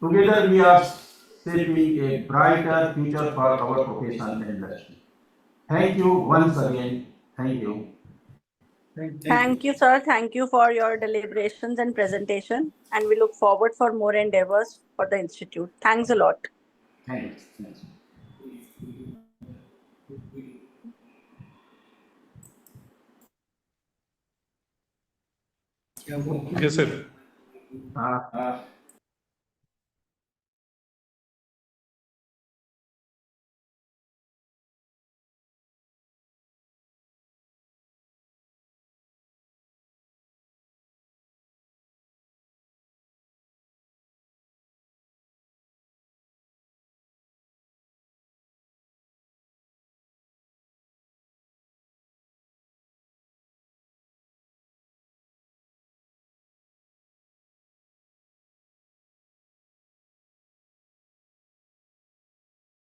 Together we are shaping a brighter future for our profession and industry. Thank you once again. Thank you. Thank you, sir. Thank you for your deliberations and presentation. And we look forward for more endeavors for the Institute. Thanks a lot. Thanks. Thanks. Yes, sir.